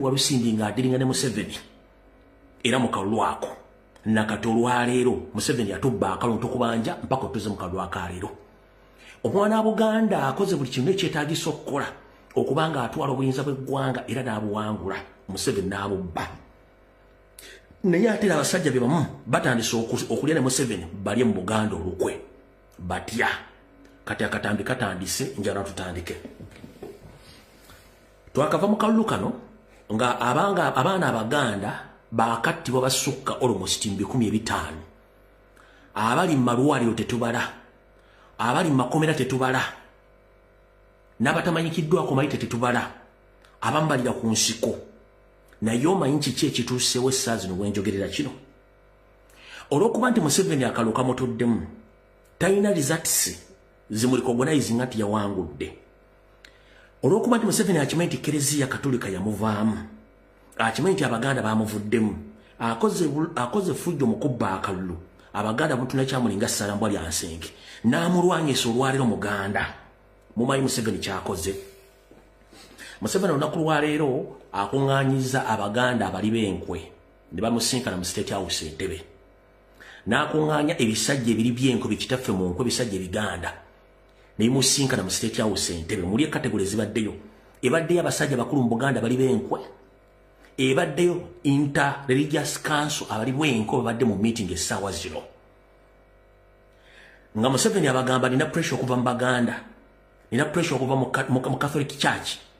Walusimbi ng'adiringa ne Museveni era mu kalulu ako nakati olwaleero Museveni yatubba akaluntu kubanja mpaka otuze mu kalulu akaleero. Omwana wa Buganda akoze buli kintu ekyetaagisa okukola okubanga atwala obuyinza bw'eggwanga era n'abuwangula. Museveni n'abubba. Naye ate abasajja be bamu batandise okulya ne Museveni balye mu Buganda olukwe batya. Kati akatambi katandise njala tutandike. Twakava mu kalulu kano nga abaana Abaganda bakattibwa basukka almost 15,000. Abali mu malwaliro tetubala, abali mu makomera tetubala, n'abatamanyikiddwako mayite tetubala, abambalira ku nsiko. Naye omanyi kiki ekituuseewo essaawa zino bwenjogerera kino? Olw'okuba nti Museveni akalulu kamutuddemu talina results zimulicognizing nti yawangudde. Olw'okuba nti Museveni akimanyi nti Kereziya Katolika yamuvaamu, akimanyi nti Abaganda bamuvuddemu, akoze fujjo mu kubba akalulu, Abaganda mutuna kyamulinga Ssalambwa lya Nsenge n'amulwanyisa olwaleero Muganda. Mumanyi Museveni kyakoze? Museveni olunaku lwaleero akuŋŋaanyiza Abaganda abali b'enkwe ne bamusinkana mu State House Entebbe, n'akuŋŋaanya ebisajja ebiri by'enkwe bikitaffe mu nkwe ebisajja ebiganda nebimusinkana mu State House Entebbe. Muli kategori zibaddeyo, ebaddeyo abasajja bakulu mu Buganda bali b'enkwe, ebaddeyo Inter-Religious Council abali b'enkwe babadde mu meeting essaawa zino. Nga Museveni abagamba nina pressure okuva mu Baganda, nina pressure okuva mu Catholic Church.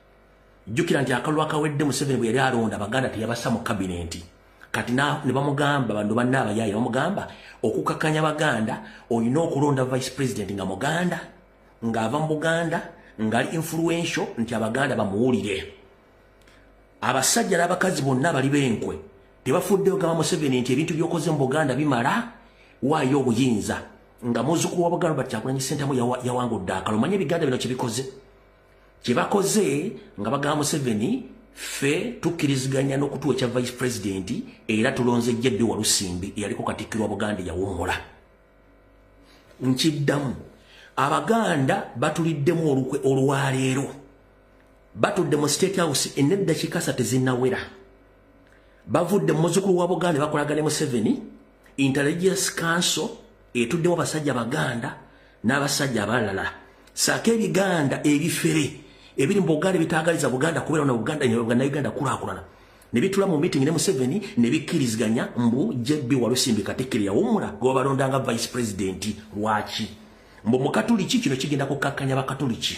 Jjukira nti akalulu akawedde Museveni bwe yali alonda Abaganda teyabassa mu kabinenti. Kati ne bamugamba bantu banne abayaayi bamugamba okukakkanya Abaganda olina okulonda vice president nga Muganda, ng'ava mu Buganda, ng'ali influential nti Abaganda bamuwulire. Abasajja n'abakazi bonna bali b'enkwe tebafuddeyo gaba Museveni nti ebintu by'okoze mu Buganda bimala, waayo obuyinza. Nga muzzukulu wa Buganda bati Kyagulanyi Ssentamu yawangudde akalulu. Manye ebiganda bino kye bikoze? Kye bakoze nga bagamba Museveni ffe tukkiriziganya n'okutuwa ekya vice president era tulonze Jjedde Walusimbi eyaliko Katikkiro wa Buganda eyawummula. Nkiddamu, Abaganda batuliddemu olukwe olwaleero, batudde mu State House eneddakiika 3 tezinnawera, bavudde mu muzzukulu wa Buganda bakolaga ne Museveni. Inter-Religious Council etuddemu abasajja Baganda n'abasajja abalala, saako ebiganda ebifere ebiri mu Buganda bitaagaliza Buganda kubeera na Uganda kulaakulana ne bitula mu meeting ne Museveni ne bikkiriziganya mbu Jjedde Walusimbi Katikkiro yawummula gwe balondanga vice president. Lwaki? Mbu mu Katoliki kino kigenda kukakkanya Bakatoliki,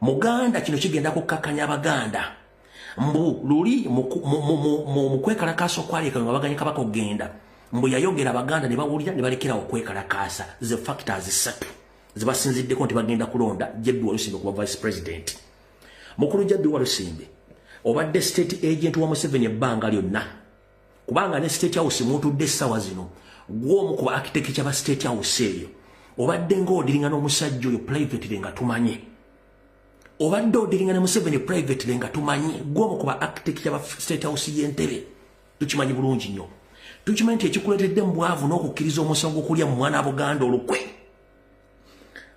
Muganda kino kigenda kukakkanya Abaganda. Mbu luli mu kwekalakaasa okwaleka nga baganye Kabaka okugenda, mbu yayogera Abaganda ne bawulira ne balekerawo okwekalakaasa. Ze factors 3 zibasinziddeko nti bagenda kulonda Jjedde Walusimbi okuba vice president. Mukulu Jjedde Walusimbi obadde state agent wa Museveni ebbanga lyonna, kubanga ne State House mutudde essaawa zino gw'omu ku architect ba State House eyo. Obadde ng'odiringa n'omusajja oyo privately nga tumanye, obadde odiringa ne Museveni privately nga tumanyi, gw'omu ku architect ba State House y'Entebbe. Tukimanyi bulungi nnyo. Tukimanyi nti ekikuleetedde mu bwavu n'okukkiriza omusango okulya mu mwana wa Buganda olukwe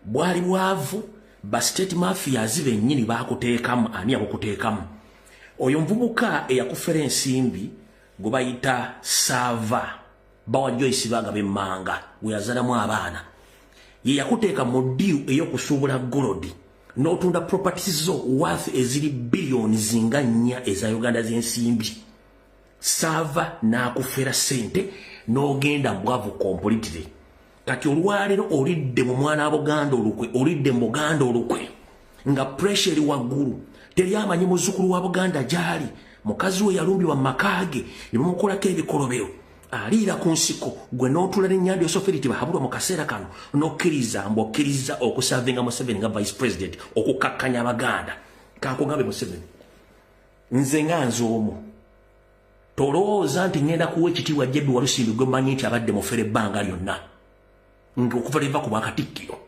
bwali bwavu. Ba state mafias bennyini bakuteekamu. Ani abakuteekamu? Oyo nvubuka eyakufera ensimbi gwe bayita Sava Bawa Joyce Bagabe Manga we yazalamu abaana, ye yakuteeka mu ddiu ey'okusuubula golodi n'otunda properties zo worth eziri billions zinga 4 eza Uganda z'ensimbi. Sava n'akufera sente n'ogenda mbwavu completely. Kati olwaleero olidde mu mwana wa Buganda olukwe, olidde mu Buganda olukwe nga pressure eri waggulu. Teri amanyi muzzukulu wa Buganda gyali, mukazi we yalumbibwa mu makaage ne bamukolako ebikolobero, aliira ku nsiko. Gwe n'otula n'ennyanja Soferiti bahabulwa mu kaseera kano n'okkiriza mb'okkiriza okusavinga Museveni nga vice president okukakkanya Abaganda. Kankugambe Museveni, nze nga nze omu tolowooza nti ngenda kuwa ekitiibwa Jjedde Walusimbi gwe mmanyi nti abadde mufere ebbanga lyonna ng'okuva liva ku Bwakatikkiro.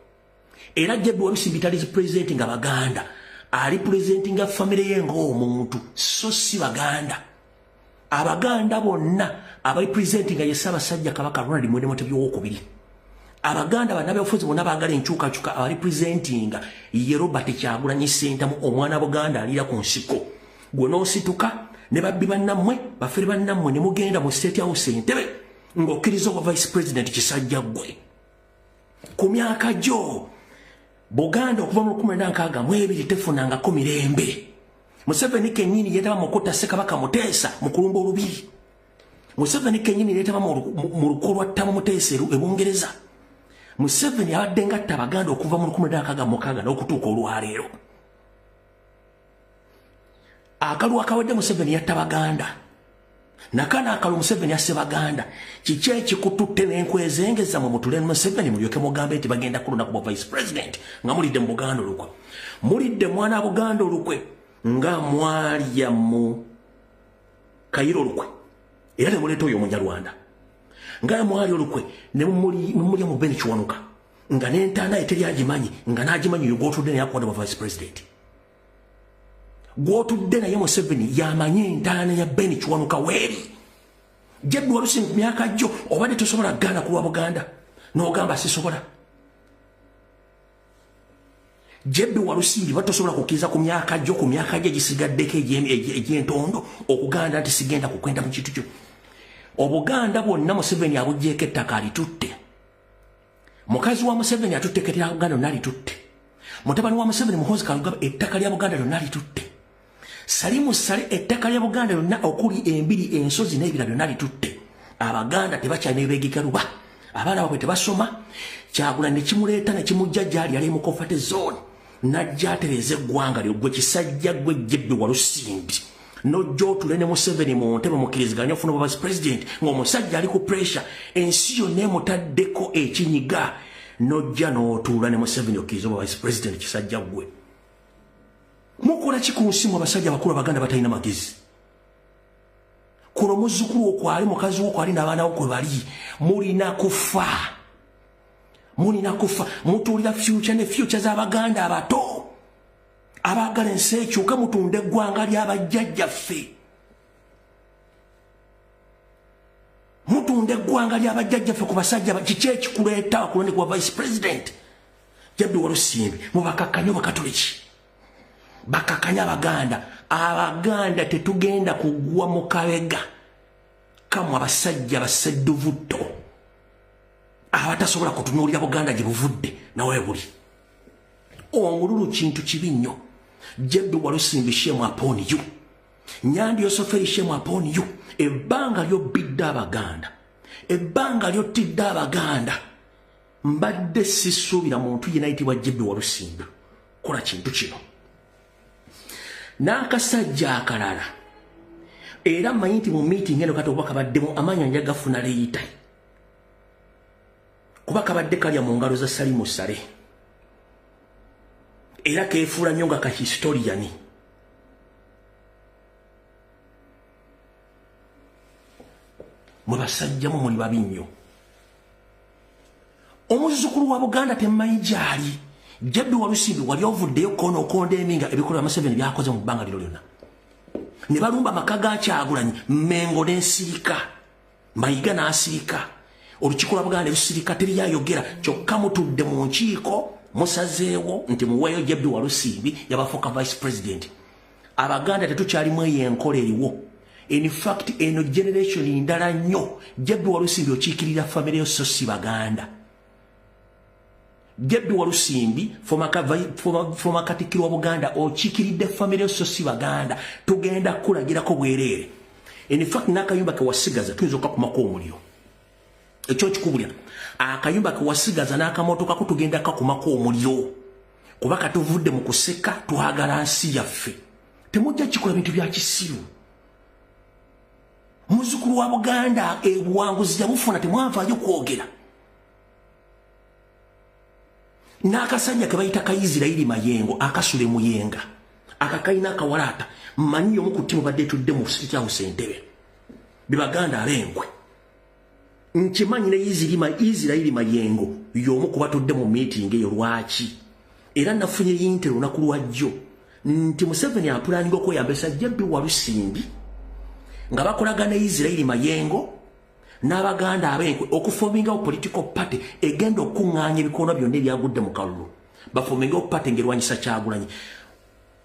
Era Jjedde Walusimbi tali president nga Baganda, ali president nga family ye ng'omuntu, so si Baganda. Abaganda bonna abali president nga ye Ssaabasajja Kabaka Ronald Muwenda Mutebi II. Abaganda bannabyabufuzi bonna baagala enkyukakyuka abali presentinga ye Robert Kyagulanyi Ssentamu omwana Buganda aliira ku nsiko. Gwe n'osituka ne babbi bannamwe bafere bannamwe ne mugenda mu State House Entebbe ng'okkiriza obwa Vice President Kisajja ggwe ku myaka gyo Buganda okuva mu 1962 tefunangako mirembe. Museveni kennyini yeetaba mu kutta Ssekabaka Muteesa mu kulumba olubiri. Museveni kennyini yeetaba mu lukolo lwa Ttamu Muteesa e Bungereza. Museveni abadde ngatta Abaganda okuva mu 1966 n'okutuuka olwaleero. Akalu akawadde Museveni yatta Baganda. Nakana akalu Museveni asse Baganda. Kiki ekikututte n'enkwezengeza mu mutule Museveni mulyoke mugambe nti bagenda kulonda ku Vice President nga mulidde mu Buganda olukwe. Mulidde mwana Buganda olukwe nga mwalya mu Kayiro olukwe. Era ne muleeta oyo Munyarwanda. Nga mwali olukwe ne mumulya mu Beni Kiwanuka. Nga n'entaana eteri agimanyi nga n'agimanyi y'ogwotudde naye akwada Vice President. Gwotudde naye Museveni yamanye entaana ya Beni Kiwanuka weeri. Jebbi Walusimbi ku myaka gyo obadde tosobola Ghana kulwa Buganda n'ogamba sisobola. Jebbi Walusimbi batosobola kukkiriza ku myaka gyo egisigaddeko egy'entondo okuganda nti sigenda kukwenda mu kintu kyo. Obuganda bwonna Museveni abuggyeko ettaka alitutte. Mukazi wa Museveni atutte ettaka lya Buganda lyonna alitutte. Mutabani wa Museveni Muhoozi Kainerugaba ettaka lya Buganda lyonna alitutte. Salimu Ssale ettaka lya Buganda lyonna okuli embiri ensozi n'ebira byonna alitutte. Abaganda tebakyalina beegikaluba. Abaana baabwe tebasoma. Kyagulanyi ne kimuleeta ne kimujja gy'ali ali mu Comfort Zone. Najja atereeza eggwanga lyo ggwe Kisajja ggwe Jebbi Walusimbi. Nojja otule ne Museveni mu ntebe mukkiriziganya ofuna obwa Vice President ng'omusajja ali ku pressure ensi yonna emutaddeko ekinyiga. Nojja n'otuula ne Museveni okkiriza obwa Vice President Kisajja ggwe. Mukola ki ku nsi mu abasajja abakulu Abaganda batalina magezi? Kuno muzzukulu okwali mukazi wokwali n'abaana bo kwe bali mulina kufa. Mulina kufa. Mutuulira future ne future z'Abaganda abato. Abagala ensi ekyuka mutunde eggwanga ly'abajjajjaffe. Mutunde eggwanga ly'abajjajjaffe ku basajja kiki ekikuleeta akulonde ku Vice President. Jebbi Walusimbi mubakakkanya Abakatoliki. Bakakkanya Abaganda. Abaganda tetugenda kugwa mu kabega kamu abasajja basedduvutto abatasobola kutunuulira Buganda gye buvudde nawe buli. Omululu kintu kibi nnyo. Jebbi Walusimbi shame upon you. Nyandi Yosoferi shame upon you. Ebbanga ly'obbidde Abaganda. Ebbanga ly'ottidde Abaganda. Mbadde sisuubira muntu yenna ayitibwa Jebbi Walusimbi kola kintu kino. N'akasajja akalala era mmanyi nti mu meeting eno kati oba kabaddemu amaanyi nja gafuna leeta kuba kabadde kalya mu ngalo za Salimu Ssale era keefuula nnyo nga kahistoriani. Mwe basajjamu muli babi nnyo. Omuzzukulu wa Buganda temmanyi gy'ali. Jebbi Walusimbi wali ovuddeyo kono okondeeminga ebikolwa Museveni byakoze mu bbanga liro lyonna. Ne balumba amaka ga Kyagulanyi Mmengo n'ensirika Mayiga n'asirika olukiiko lwa Buganda ebisirika teriyayogera kyokka mutudde mu nkiiko musazeewo nti muweeyo Jebbi Walusimbi yabafuuka Vice President. Abaganda tetukyalimu eyo enkola eriwo. In fact eno generation ndala nnyo Jebbi Walusimbi okiikirira famire yo so si Baganda. Jebbi Walusimbi former Katikkiro wa Buganda okiikiridde famire yo so si Baganda. Tugenda kulagirako bwereere. In fact n'akayumba ke wasigaza tuyinza okukakumako omuliro. Ekyo kikubulira akayumba ke wasigaza n'akamotoka ko tugenda kakumako omuliro kuba katuvudde mu kuseka twagala nsi yaffe. Temujja kikola bintu bya kisiru. Muzzukulu wa Buganda ebuwanguzi yamufuna temwanvaayo kwogera. N'akasajja ke bayita Kaisirairi Mayengo akasule Muyenga akakayina akawalaata mmanyi omu ku ttiimu badde tudde mu State House Entebbe bibaganda ab'enkwe. Nkimanyi ne Isirairi Mayengo y'omu ku batudde mu meeting eyo lwaki era nafunye yinte lunaku lwajjo nti Museveni apulaninga okweyambisa Jebbi Walusimbi nga bakolaga ne Isirairi Mayengo n'Abaganda ab'enkwe okufomingawo political party egenda okuŋŋaanya ebikono byonna ebyagudde mu kalulu bafomingawo party ng'erwanyisa Kyagulanyi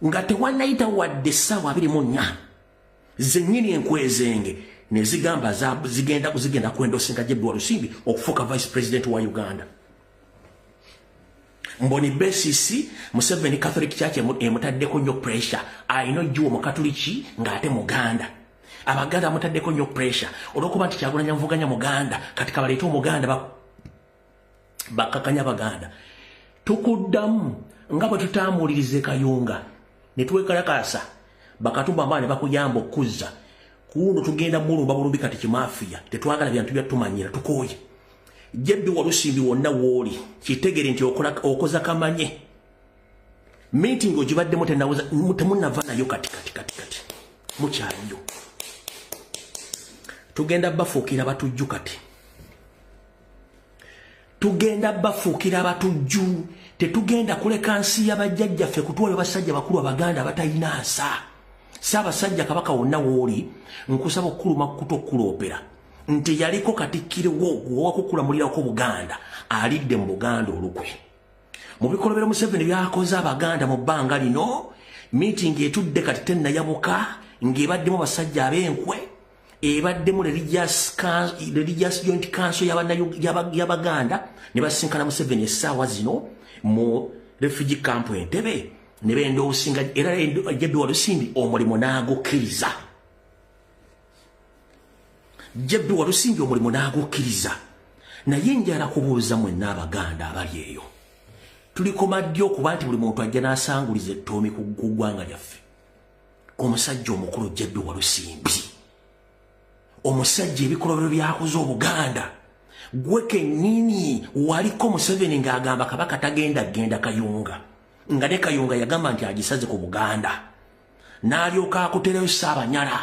nga tewannayita wadde essaawa 24 zenyini enkwezenge nezigamba zigenda kwendosinga Jebbi Walusimbi okufuuka vice president wa Uganda. Mboni besisi Museveni Catholic Church emutaddeko nnyo pressure ayino jjuwo mu Katoliki ng'ate Muganda. Abaganda mutaddeko nnyo pressure olw'okuba nti Kyagulanyi Muvuganya Muganda kati kabaleeta Omuganda bakakanya Baganda. Tukuddamu nga bwe tutamuulirize Kayunga ne twekalakasa bakatuma amaani bakuyamba okuzza kuno tugenda mulumba bulumbi kati kimafia tetwagala byantu byatumanyira tukooye. Jebbi Walusimbi wonna wooli kitegere nti okoza kamanye meeting ogibaddemu temunnava nayo kati mukyaliyo. Tugenda bafuukira batujju kati tugenda bafuukira batujju tetugenda kuleka nsi y'abajjajjaffe kutwala basajja bakulu Abaganda abatalina nsa. Ssaabasajja Kabaka wonna wooli nkusaba okukuluma kutokuloopera nti yaliko Katikkiro owakukulamulirako Buganda alidde mu Buganda olukwe. Mu bikolobero Museveni byakoze Abaganda mu bbanga lino meeting etudde kati tennayabuka ng'ebaddemu basajja ab'enkwe ebaddemu religious joint council y'Abaganda ne basinkana Museveni essaawa zino mu refugee camp Entebbe ne benda obusinga era Jebbi Walusimbi omulimu n'agukkiriza. Jebbi Walusimbi omulimu n'agukkiriza. Naye njala kubuuza mwenna Abaganda abali eyo tulikoma ddi okuba nti buli muntu ajja n'asanguliza ettoomi ku ggwanga lyaffe. Omusajja omukulu Jebbi Walusimbi, omusajja ebikolobero byakoze Obuganda, gwe kennyini waliko Museveni ng'agamba Kabaka tagenda Kayunga nga ne Kayunga yagamba nti agisaze ku Buganda n'alyoka akuterayo Ssaabanyala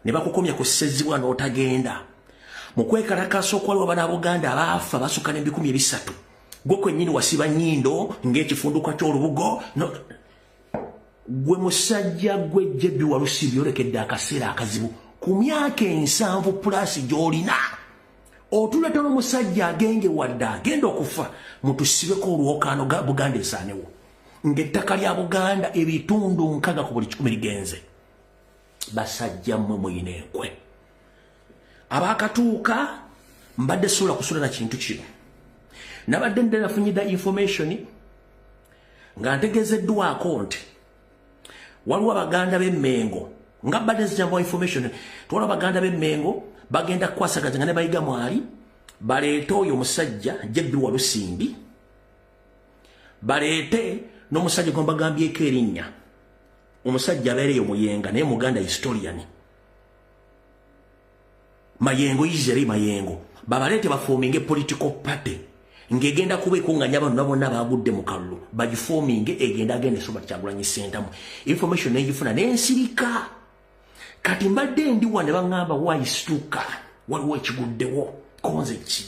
ne bakukomya ku Ssezibwa n'otagenda. Mu kwekalakaasa okwaliwo Bannabuganda abaafa basukka ne300 gwe kwennyini wasiba nnyindo ng'ekifunduka ky'olubugo. Gwe musajja gwe Jebbi Walusimbi olekedde akaseera akazibu ku myaka 7 plus gy'olina otuleta n'omusajja agenge wadde agenda okufa mutusibeko olwokaano ga Buganda esaanewo ng'ettaka lya Buganda ebitundu 6 ku buli 10 ligenze. Basajja mmwe muyina enkwe abaakatuuka mbadde sobola kusula na kintu kino. Nabadde ndera nafunyidda information nga ntegezeddwako nti waliwo Abaganda b'Emmengo nga badde zijambo information twala Abaganda b'Emmengo bagenda kukwasaganya ne bayiga mwali baleete oyo omusajja Jebbi Walusimbi baleete n'omusajja gwe mbagambyeko erinnya omusajja abeereyo Muyenga naye Muganda historian Mayengo Israel Mayengo babaleete bafoominge political party ngegenda kuba ekunganya abantu bonna bagudde mu kalulu bagifoominge egenda agende soba Kyagulanyi Ssentamu information negifuna n'ensirika kati mbadde ndiwa ne baŋŋamba waisituka waliwo ekiguddewo konze ki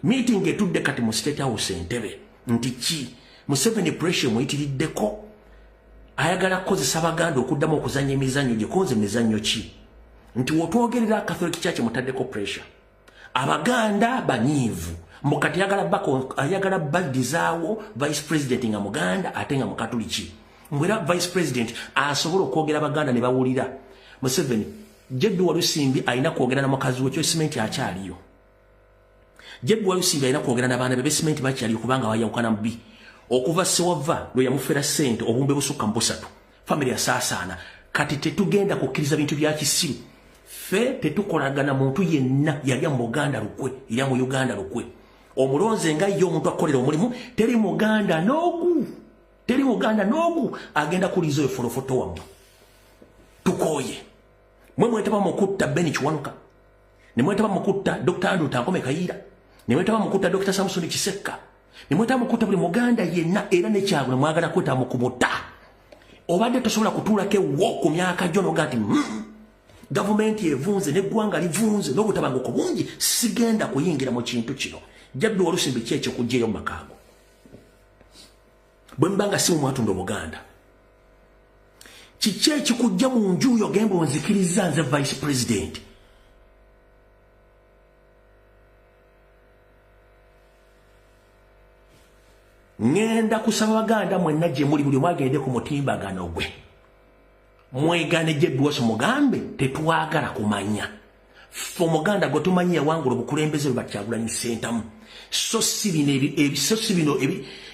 meeting etudde kati mu State House Entebbe nti ki Museveni pressure muyitiriddeko ayagala kukozesa Abaganda okuddamu okuzanya emizannyo gye konze mizannyo ki nti wotwogerera Catholic Church mutaddeko pressure Abaganda banyiivu mukati ayagala badizaawo vice president nga Muganda ate nga Mukatoliki mwera vice president asobola okwogera Abaganda ne bawulira. Museveni Jebbi Walusimbi alina kwogera na mukazi we kyosimenti akyaliyo. Jebbi Walusimbi alina kwogera n'abaana be besimenti bakyaliyo kubanga bayawukana mubi okuva Sewava lwe yamufera ssente obumbe busukka mu 3 family asaasaana. Kati tetugenda kukkiriza bintu bya kisiru ffe tetukolagana muntu yenna yali mu Buganda lukwe eri mu Uganda lukwe omulonze nga yo omuntu akolera omulimu teri Muganda n'ogu agenda kuliza oyo folofoto wamu tukooye mwe mwetaba mukutta Beni Kiwanuka ne mwetaba mukutta Dr. Andrew Tankome Kayiira ne mwetaba mukutta Dr. Samson Kisekka ne mwetaba mukutta buli Muganda yenna era ne Kyagulanyi mwagala kweta mukumuta obadde tosobola kutuulako ewo ku myaka gyono gati gavumenti evunze n'eggwanga livunze n'obutabanguko bungi sigenda kuyingira mu kintu kino. Jebbi Walusimbi kyekyo kujjayo mu makaago bwe mbanga si mu mwatunda Obuganda kiki ekikujja mu njuyo gembe onzikiriza nze vice president ngenda kusaba Baganda mwenna gye muli buli mwagende ku mutimbagano gwe mwegane Jebbi Walusimbi mugambe tetwagala kumanya fo muganda gwe tumanyi yawangula obukulembeze bwa Kyagulanyi Ssentamu so sibino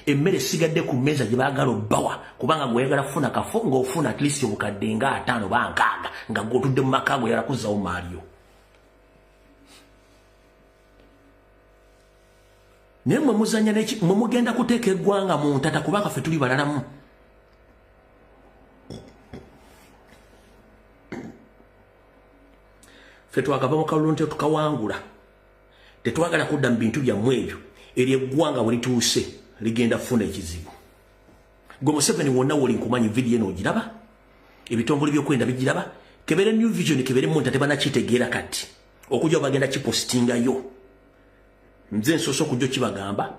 emmere sigadde ku mmeeza gye baagala obbawa kubanga gweyagala kufuna kafo ng'ofuna at least obukadde nga 5 ba 6 nga gw'otudde mu maka go yalakuzawo Mario. Naye mwe muzanya mwe mugenda kuteeka eggwanga mu ntata kubanga ffe tuli balalamu. Ffe twagava mu kalulu nti tukawangula tetwagala kudda mu bintu byammwe ebyo eri eggwanga bwe lituuse ligenda kufuna ekizibu. Gwe Museveni wonna woli nkumanyi vidiyo eno ogiraba ebitongole by'okwenda bigiraba kebere New Vision kebere mu ntate banakitegeera kati okujja bagenda kipostingayo. Nze nsoose okujja kibagamba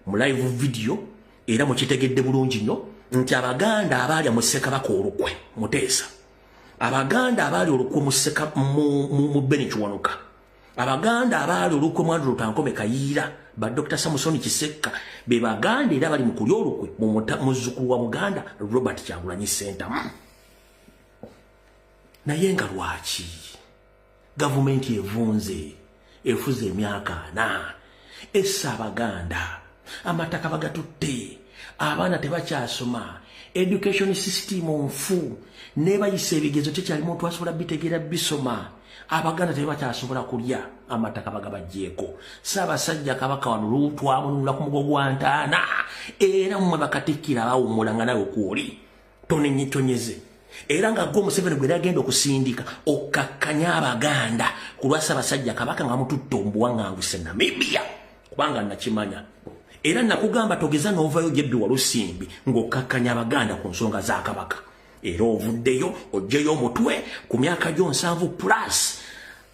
mu live video era mukitegedde bulungi nnyo nti Abaganda abaali mu Ssekabaka olukwe Muteesa, Abaganda abaali olukwe mu Beni Kiwanuka, Abaganda abaali olukwe Mwandu Lutankome Kayiira ba Dr. Samusoni Kisekka be Baganda era bali mu kulya olukwe muzzukulu wa Muganda Robert Kyagulanyi Ssentamu. Naye nga lwaki gavumenti efuze emyaka 4 essa Abaganda amataka bagatutte, abaana tebakyasoma, education system nfu nebayise ebigezo tekyalimu twasobola bitegeera bisoma, Abaganda tebakyasobola kulya amataka bagabajjeeko. Ssaabasajja Kabaka wano twamunula ku mugo gwa ntaana era mmwe bakatikkira bawummula nga nawe okwoli tonyeze era nga gwe Museveni gwe yagenda okusindika okakkanya Abaganda ku lwa Ssaabasajja Kabaka nga mututte omubuwaŋŋanguse Namibia kubanga nakimanya era nakugamba togeza n'ovayo Jebbi Walusimbi ng'okkakkanya Abaganda ku nsonga za Kabaka era ovuddeyo oggyeyo omutwe ku myaka gyo 7 plus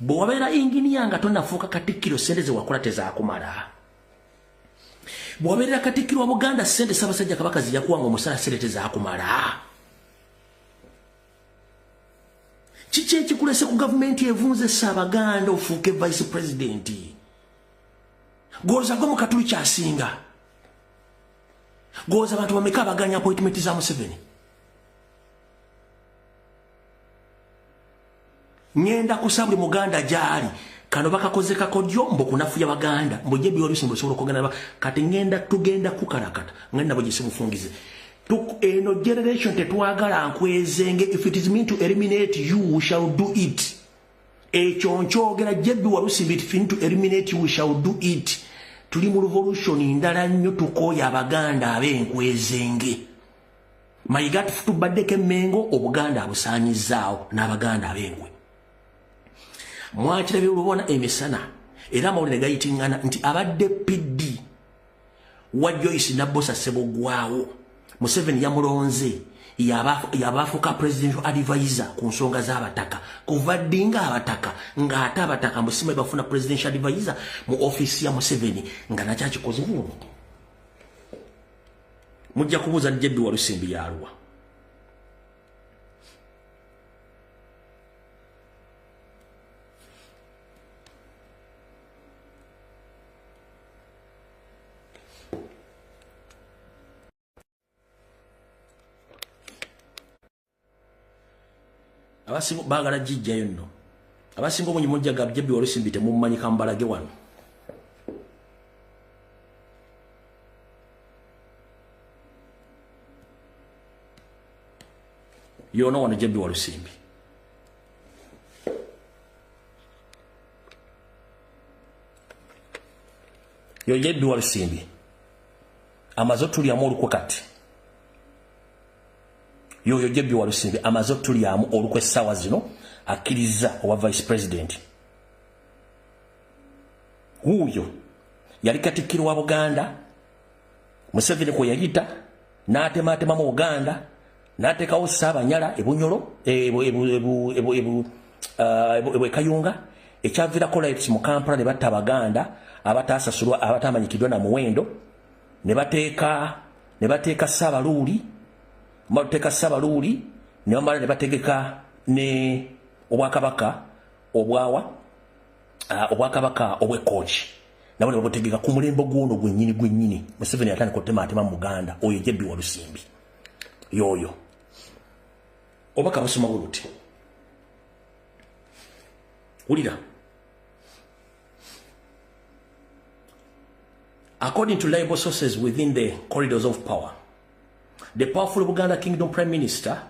bwe wabeera inginiya nga tonnafuuka Katikkiro ssente ze wakola tezaakumala. Bwe wabeerera Katikkiro wa Buganda ssente Ssaabasajja Kabaka ziyakuwanga omusala ssente tezaakumala. Kiki ekikulese ku gavumenti evunze Ssaabaganda ofuuke vice president? Goza gwe mu Katulu kyasinga. Goza abantu bameka abaganya appointment za Museveni. Ngenda kusabuli Muganda gyali kano bakakoze kakodyo mbo kunafuya Baganda mbo Jebbi Walusimbi osobola okugenda kati tugenda kukalakata ngenda bogese mufungize eno generation tetwagala nkwezenge. If it is meant to eliminate you we shall do it. Ekyo nkyogera Jebbi Walusimbi if it is to eliminate you we shall do it. Tuli mu revolution ndala nnyo tukooya Abaganda ab'enkwezenge. Mayiga tubaddeko emmengo Obuganda abusaanyizaawo n'Abaganda ab'enkwe. Mwakirabye olubona emisana era amawulire gayitingana nti abadde PD wa Joyce Nabbosa Ssebogwawo Museveni yamulonze yabafuka presidential advisor ku nsonga z'abataka kuva ddinga abataka ng'ate abataka musima bafuna presidential advisor mu office ya Museveni nga nakyakikoze buno. Mujja kubuuza Jebbi Walusimbi yalwa. Abasinga baagala jijjayo nno. Abasinga obungi mujja ga Jebbi Walusimbi temumanyi kambalage wano. Yona wano Jebbi Walusimbi. Yo Jebbi Walusimbi. Amazo tulyamu olukwe kati. Yo Jebbi Walusimbi amazo tulyamu olukwe essaawa zino akkiriza owa vice president. Huyo yali Katikkiro wa Buganda Museveni kwe yayita n'atematema mu Buganda n'ateekawo Ssaabanyala Ebunyolo Kayunga ekyaviirako lights mu Kampala ne batta Abaganda abataasasulwa abatamanyikiddwa na muwendo ne bateeka Ssaabaluuli ne bamala ne bategeka ne Obwakabaka obw'Ekkoki nabo ne babutegeka ku mulembe gw'ono gwennyini Museveni yatandika okutematema mu Buganda oyo Jebbi Walusimbi yoyo obaka busoma buluti ulira. According to reliable sources within the corridors of power, the powerful Buganda Kingdom Prime Minister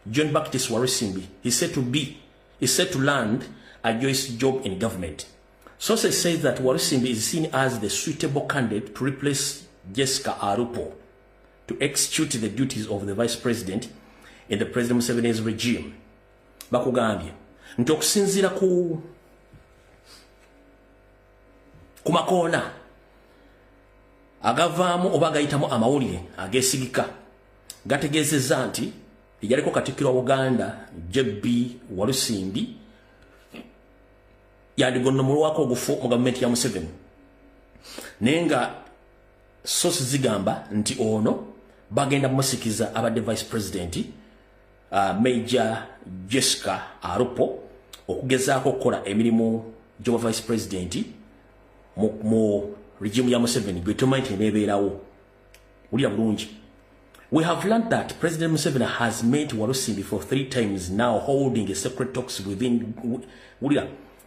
John Baptist Walusimbi is said to land a joyous job in government. Sources say that Walusimbi is seen as the suitable candidate to replace Jessica Arupo to execute the duties of the Vice President in the President Museveni's regime. Bakugambye nti okusinziira ku makoona agavaamu oba agayitamu amawulire ageesigika gategeezezza nti yaliko Katikkiro wa Buganda JB Walusimbi yandigonnomulwako ogufu mu gavumenti ya Museveni, naye nga sources zigamba nti ono bagenda musikiza abadde Vice President Major Jessica Arupo okugezaako okukola emirimu gy'oba Vice President mu regime ya Museveni gwe tumanyi nti eneebeerawo. Ulira bulungi. We have learned that President Museveni has met Walusimbi for 3 times now, holding a secret talks within.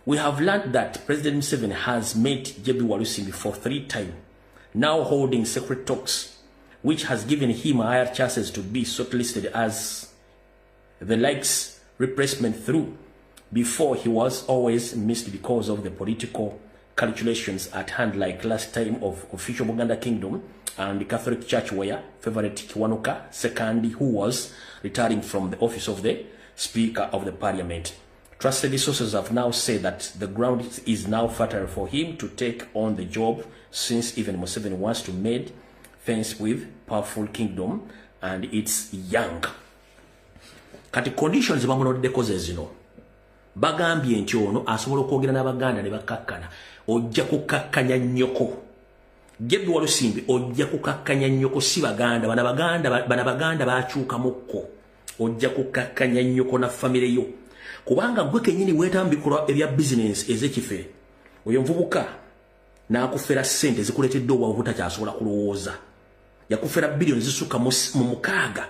We have learned that President Museveni has met JB Walusimbi for 3 times now, holding secret talks, which has given him higher chances to be shortlisted as the likes replacement through. Before, he was always missed because of the political calculations at hand, like last time of official Buganda Kingdom and the Catholic Church, where favorite Kiwanuka II, who was retiring from the office of the Speaker of the Parliament. Trusted sources have now said that the ground is now fertile for him to take on the job, since even Museveni wants to make fence with powerful kingdom and it's young. Kati conditions bamuloddeko ze zino. Bagambye nti ono asobola okwogera n'Abaganda ne bakkakkana. Ojja kukakkanya nnyoko. JB Walusimbi ojja kukakkanya nnyoko, si Baganda. Bana Baganda baakyuka mukko. Ojja kukakkanya nnyoko na famire yo. Kubanga gwe kennyini weetambikulwa ebya business ez'ekifere. Oyo nvubuka n'akufera ssente zikuleetedde obwavu butakyasobola kulowooza. Yakufera billions zisukka mu 6.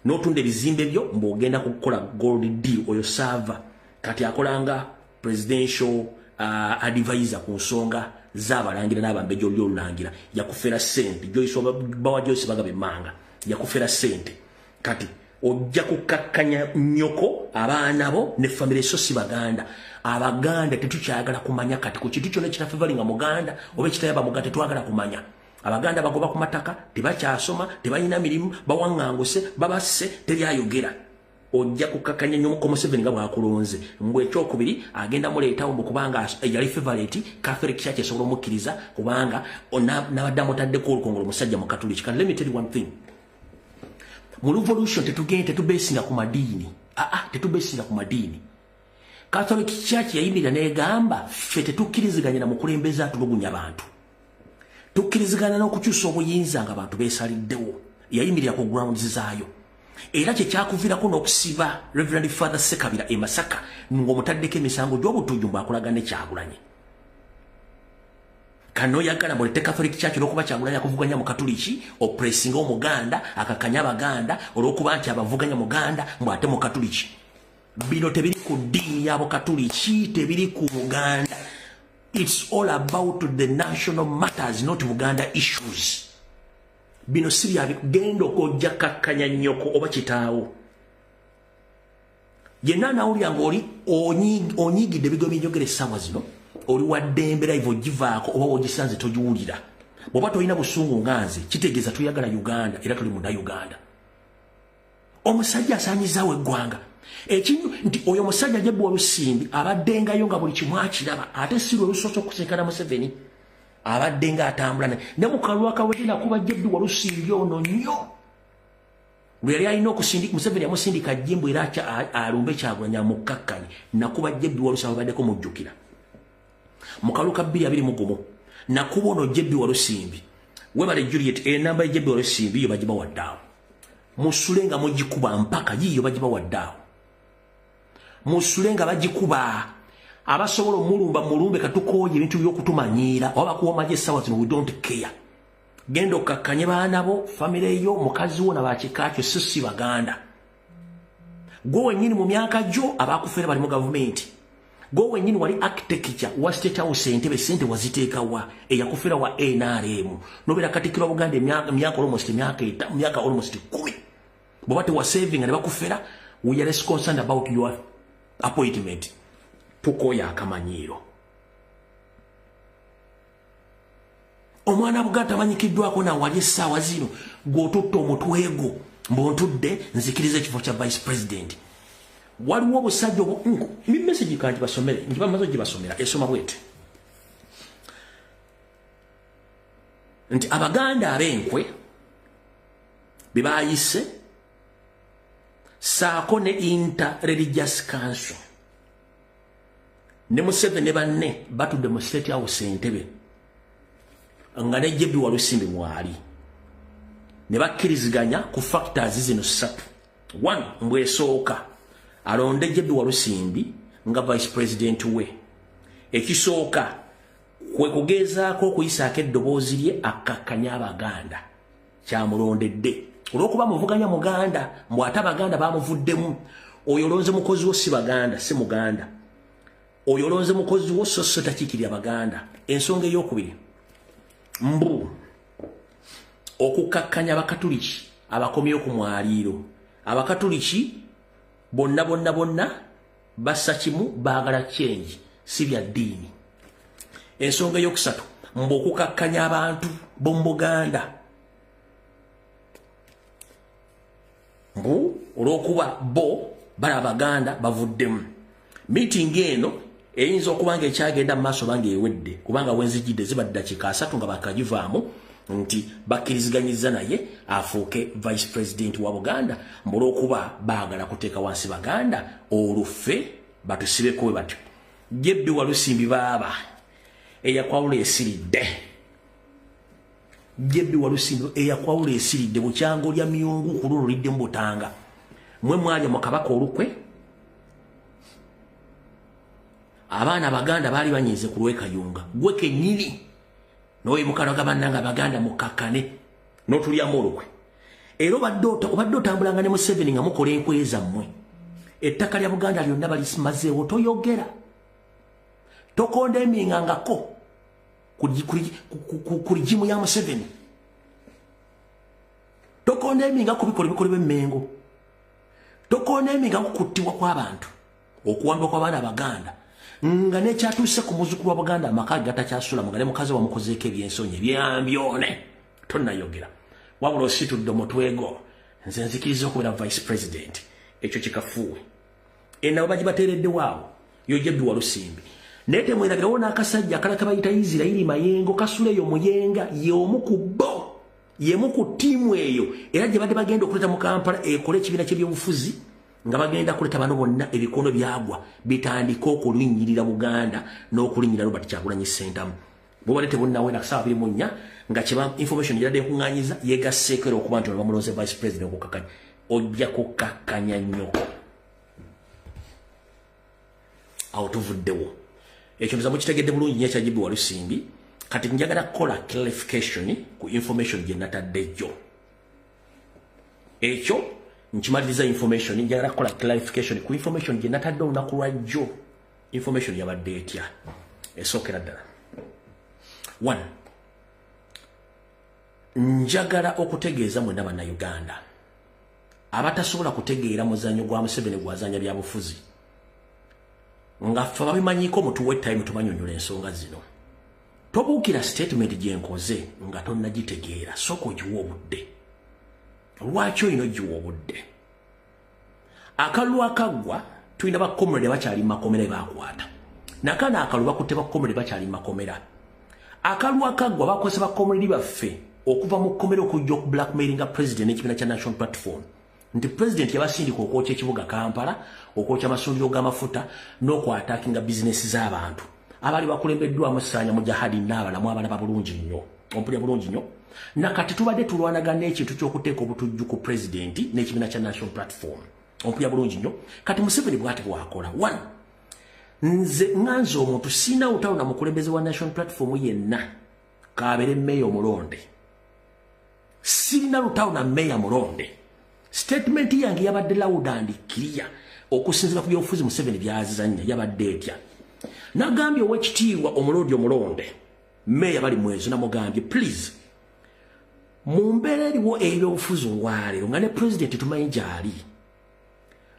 N'otunda ebizimbe byo mb'ogenda kukola gold deal oyo saava. Kati akolanga presidential advisor ku nsonga z'abalangira n'abambejja olululangira. Yakufera ssente. Joyce bawa Joyce Bagabe Manga. Yakufera ssente. Kati ojja kukakkanya nnyoko abaana bo ne famire so si Baganda. Abaganda tetukyagala kumanya kati ku kintu kyonna kitafevalinga Muganda oba ekitayaba Muganda tetwagala kumanya. Abaganda bagoba ku mataka, tebakyasoma, tebalina mirimu, bawaŋŋanguse, babasse, teryayogera. Ojja kukakkanya nnyoko Museveni nga bw'akulonze. Mbwe ekyokubiri agenda muleetawo mbu kubanga yali favorite Catholic Church esobola omukkiriza kubanga n'abadde amutaddeko olukongolo musajja mu Katoliki. Let me tell you one thing. Mu revolution tetubeesinga ku madiini. Tetubeesinga ku madiini. Catholic Church yayimirira n'egamba ffe tetukkiriziganya na mukulembeze atulugunya abantu. Tukkirizigana n'okukyusa obuyinza nga abantu beesaliddewo. Yayimirira ku grounds zaayo. Era kye kyakuviirako n'okusiba Reverend Father Sekabira e Masaka ng'omutaddeko emisango gy'obutujju mbw'akolagana ne Kyagulanyi. Kano yagala mulete Catholic Church olw'okuba Kyagulanyi akuvuganya mu Katoliki oppressinga Omuganda akakanya Abaganda olw'okuba nti abavuganya Muganda mbw'ate mu Katoliki. Bino tebiri ku ddiini y'abo Katoliki, tebiri ku Muganda. It's all about the national matters, not Buganda issues. Bino si bya genda okojja kakkanya nnyoko oba kitaawo. Yenna nawulira ng'oli onyiigidde ebigo by'enjogera essaawa zino, oli wa ddembe live ogivaako oba wogisanze togiwulira. Bw'oba tolina busungu nga nze kitegeeza tuyagala Uganda era tuli munda Uganda. Omusajja asaanyizaawo eggwanga. Ekintu nti oyo musajja JB Walusimbi abaddengayo nga buli kimu akiraba ate si lwe lusoose okusekana Museveni. Abaddenga atambula ne mu kalulu akawedde nakuba JB Walusimbi ono nnyo. Lwe yali alina okusindika Museveni yamusindika jjimbo era alumbe Kyagulanyi amukkakkanye. Nakuba JB Walusimbi abaddeko mujjukira. Mu kalulu ka 221 nakuba ono JB Walusimbi. Webale Juliet enamba ya JB Walusimbi yo bagiba waddaawo. Musulenga mugikuba mpaka yiyo bagiba waddaawo. Musulenga bagikuba abasobola mulumbe katukoye ebintu by'okutumanyiira oba kuwomaje essaawa zino we don't care. Genda okakkanye baana bo famire yo mukazi wo na bakikakyo si Baganda. Go wenyini mu myaka jo abakufera bali mu government. Go wenyini wali architecture wa State House entebe sente waziteeka wa eyakufera wa NRM. Nobera katikiro Buganda myaka almost myaka almost 10. Bobate wa saving and bakufera, we are less concerned about your appointment. Tukoya akamanyiro. Omwana Buganda amanyikiddwako na wali essaawa zino gw'otutta omutwego mb'ontudde nzikiriza ekifo kya vice president. Waliwo obusajja message kanti basomere njiba mazo gibasomera esoma bwete nti Abaganda abenkwe bibayise saako ne inter-religious council ne Museveni ne banne batudde mu State House Entebbe nga ne Jebi Walusimbi mwali ne bakkiriziganya ku factors zino 3. 1 mbwesooka alonde Jebi Walusimbi nga vice president we. Ekisooka kwe kugezaako okuyisaako eddoboozi lye akakkanya Abaganda kyamulondedde olw'okuba muvuganya Muganda mbw'ate Abaganda bamuvuddemu. Oyo olonze mukozi wo si Baganda si Muganda. Oyo olonze mukozi wo so takiikirira Abaganda. Ensonga ey'okubiri mbu okukakkanya Abakatuliki abakomyeyo ku mwaliiro. Abakatuliki bonna bassa kimu baagala change si bya ddiini. Ensonga ey'okusatu mbu okukakkanya abantu b'omu Buganda mbu olw'okuba bo bali Abaganda bavuddemu. Meeting eno eyinza okuba nga ekyagenda mu maaso bange ewedde kubanga wenzijjidde zibadde dakiika 3 nga bakagivaamu nti bakkiriziganyizza naye afuuke vice president wa Buganda olw'okuba baagala kuteeka wansi Baganda oluffe batusibeko we batyo. Jebi Walusimbi baaba eyakwawula esiridde. Jebi Walusimbi eyakwawula esiridde bukyango lya miyungu ku lulwo lidde mu Butanga. Mwe mwalya mu Kabaka olukwe. Abaana Baganda baali banyize ku Lwekayunga. Gwe kennyini noye mukalaga bannanga Baganda mukakkane n'otulyamu olukwe. Era obadde otambulanga ne Museveni nga mukola enkwe zammwe. Ettaka lya Buganda lyonna balimazeewo toyogera. Tokondemingangako ku ligimu ya Museveni. Tokondeminga ku bikolebwa Mengo. Tokondeminga ku kuttibwa kw'abantu. Okuwambibwa kw'abaana Baganda. Nga nekyatuuse ku muzzukulu wa Buganda amaka gatakyasula nga ne mukazi wamukozeeko ebyensonyi byambyone tonnayogera wabula ositudde omutwego nze nzikiriza okubeera vice president ekyo kikafuuwe ennawo bagibateereddewo awo yo Jebi Walusimbi naye temwerabirawo n'akasajja akalaka bayita Isirairi Mayengo kasuleyo Muyenga y'omu ku bo yemu ku ttiimu eyo era gye badde bagenda okuleta mu Kampala ekole ekibiina ky'ebyobufuzi nga bagenda kuleta bano bonna ebikono byagwa bitandika okulinnyirira Buganda n'okulinnyirira Robert Kyagulanyi Ssentamu. Bo balete bonnawera kusaba 24 nga kiba information yadde kuŋŋanyiza yegasseeko era okuba nti bamulonze vice president okukakkanya. Ojja kukakkanya nnyo. Awo tuvuddewo. Ekyo nza mukitegedde bulungi nnyo ekya Jebi Walusimbi kati njagala kukola clarification ku information gye nataddejo. Ekyo nkimaliriza information njagala kukola clarification ku information gye natadde olunaku lwajjo. Information yabadde etya esookera ddala. 1 njagala okutegeeza mwenna bannayuganda abatasobola kutegeera muzannyo gwa Museveni gwazanya byabufuzi nga ffe babimanyiiko mutuwe time tumanyonyola ensonga zino. Tobuukira statement gye nkoze nga tonnagitegeera sooka ogiwa obudde. Lwaki olina ogiwa obudde? Akalulu akaggwa tulina bakkomere bakyali makomera bakwata. Nakana akalulu bakutte bakkomere bakyali makomera. Akalulu akaggwa bakozesa bakkomere baffe okuva mu kkomera okujja ku blackmailinga president n'ekibiina kya National Platform. Nti president yabasindika okwokya ekibuga Kampala, okwokya amasundiro g'amafuta n'okwataakinga bizinesi z'abantu. Abaali bakulembeddwamu Ssaanya Mujahadi n'abalamu abalaba bulungi nnyo. Ompulya bulungi nnyo. Nakati tubadde tulwanagana ekintu ky'okuteeka obutujju ku president n'ekibiina kya National Platform. Ompulya bulungi nnyo. Kati Museveni bw'ati bw'akola. 1 nze nganze omuntu sina utawo na mukulembeze wa National Platform yenna kaabere meya omulonde. Sina lutawo na meya mulonde. statement yange yabadde loud and clear okusinzira ku byobufuzi Museveni byazizanya yabadde etya nagambye owekitiibwa omulodi omulonde meya bali mwezo namugambye please mumbeera eriwo ebyobufuzi olwaleero nga ne president tumanyi gyali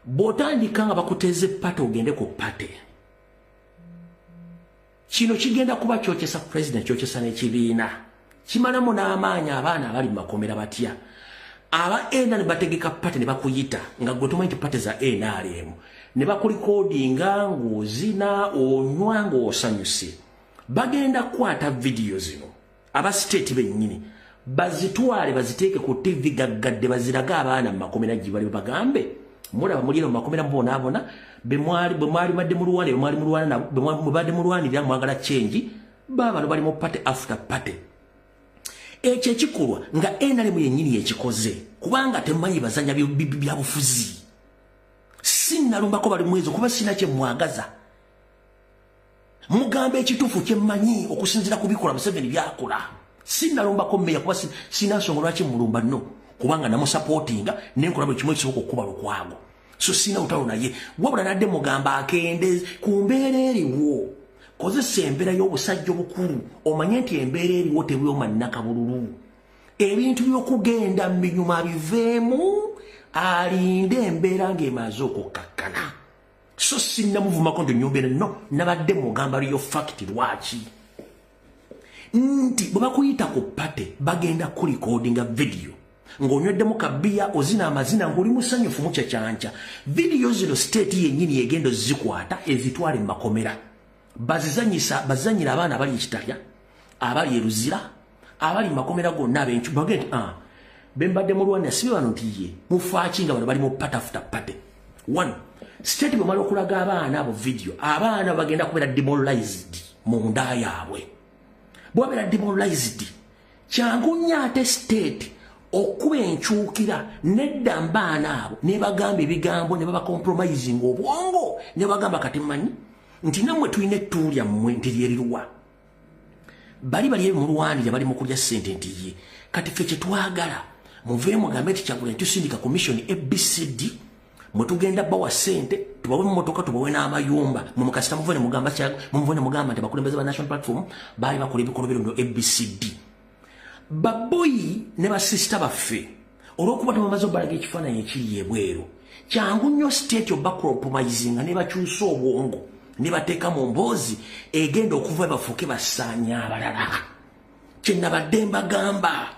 bw'otandika nga bakuteze pate ogende ku pate kino kigenda kuba kyokyesa president kyokyesa n'ekibiina kimalamu n'amaanyi abaana abali mu makomera batya aba enda ne bategeka pate ne bakuyita nga gwe tomanyi nti pate za NRM ne bakulikodinga ng'ozina onywa ng'osanyuse bagenda kukwata vidiyo zino aba state bennyini bazitwale baziteeke ku TV gaggadde baziraga abaana mu makomera gye bali bagambe mulaba mulira mu makomera mbonaabona bemwali badde mu luwane badde mu lwanirira mwagala change bano bali mu pate after pate ekyo ekikolwa nga NRM yennyini yekikoze kubanga temanyi bazanya byabufuzi sinnalumbako bali mwezo kuba sina kye mwagaza mugambe ekituufu kyemmanyi okusinzira kubikola Museveni byakola sinnalumbako meya kuba sina nsonga lwaki mulumba no kubanga namusupportinga nenkola buli kimu ekisoboka okuba lukwago so sina utalo naye wabula nadde mugamba akende ku mbeera eriwo kozesa embeera y'obusajja obukulu omanye nti embeera eriwo tebyoma nnakabululu ebintu by'okugenda mu binyuma biveemu alinde embeera ng'emaze okukakkana so sinnamuvumako nti nyumba eno no nabadde mugamba liyo fakiti lwaki nti bwe bakuyita ku pate bagenda kulikodinga vidiyo ng'onyweddemu kabiya ozina amazina ng'oli musanyufu mu kyakyanca vidiyo zino state yennyini egenda zikwata ezitwale mu makomera bazanyira abaana abali ekitalya abali eruzira abali mu makomera gonna abencu bagende bembadde mulwana sibe bano nti ye mufaaki nga bano bali mu pate after pate one state bwe mala okulaga abaana abo vidiyo abaana bagenda kubeera demoralized mu nda yaabwe bwabeera demoralized kyangu nnyo ate state okuba enkyukira nedda mbaana abo ne bagamba ebigambo ne babacompromising obwongo ne bagamba kati mmanyi nti nammwe tulina ettuulu lyammwe nti lyerirwa bali mu lwanirira bali mu kulya ssente nti ye kati ffe kye twagala muveemu mugambe nti Kyagulanyi tusindika commission ABCD mwe tugenda bawa ssente tubawe mu motoka tubawe n'amayumba mu mukasita muvune mugamba nti abakulembeze ba national platform baali bakola ebikolobero ndo ABCD baboyi ne basisita baffe olw'okuba tebamaze obalaga ekifaananyi ekiri ebweru kyangu nnyo state obacompromisinga ne bakyusa obwongo ne bateeka mu mboozi egenda okuva bafuuke basaanya abalala kye nabadde mbagamba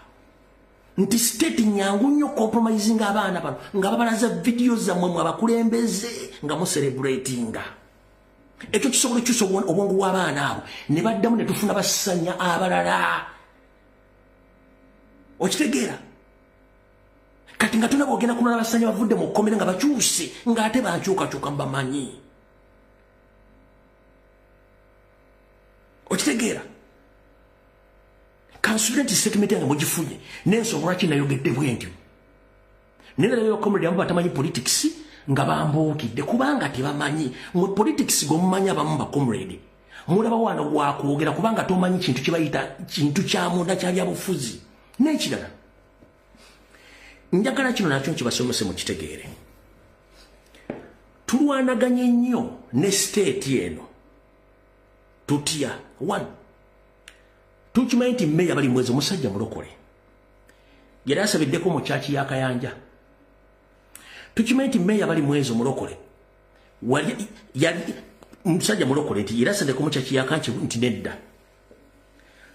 nti state nyangu nnyo compromising abaana bano nga babalaza vidiyo zammwe mu abakulembeze nga mucelebratinga ekyo kisobola ekyusa obwongo bw'abaana abo ne baddamu ne tufuna basanya abalala okitegeera kati nga tunaba ogenda kunala basanya bavudde mu kkomera nga bakyuse ng'ate bankyukakyuka mbamanyi okitegeera kansubira nti statement yange mugifunye n'ensonga lwaki nayogedde bwentyo nenalayo comrade amu batamanyi politics nga bambuukidde kubanga tebamanyi mu politics gwomumanyi abamu bacomrade mulaba wano gwakwogera kubanga tomanyi kintu kibayita kintu kyamunda kyabyabufuzi n'ekirala njagala kino nakyo nkibasomese mukitegeere tulwanaganye nnyo ne state eno tutya one tukimanyi nti meya bali mwezi omusajja mulokole yali asabiddeko mu kyaki ya Kayanja tukimanyi nti meya bali mwezi omulokole yali omusajja mulokole nti yali asabiddeko mu kyaki ya Kanki nti nedda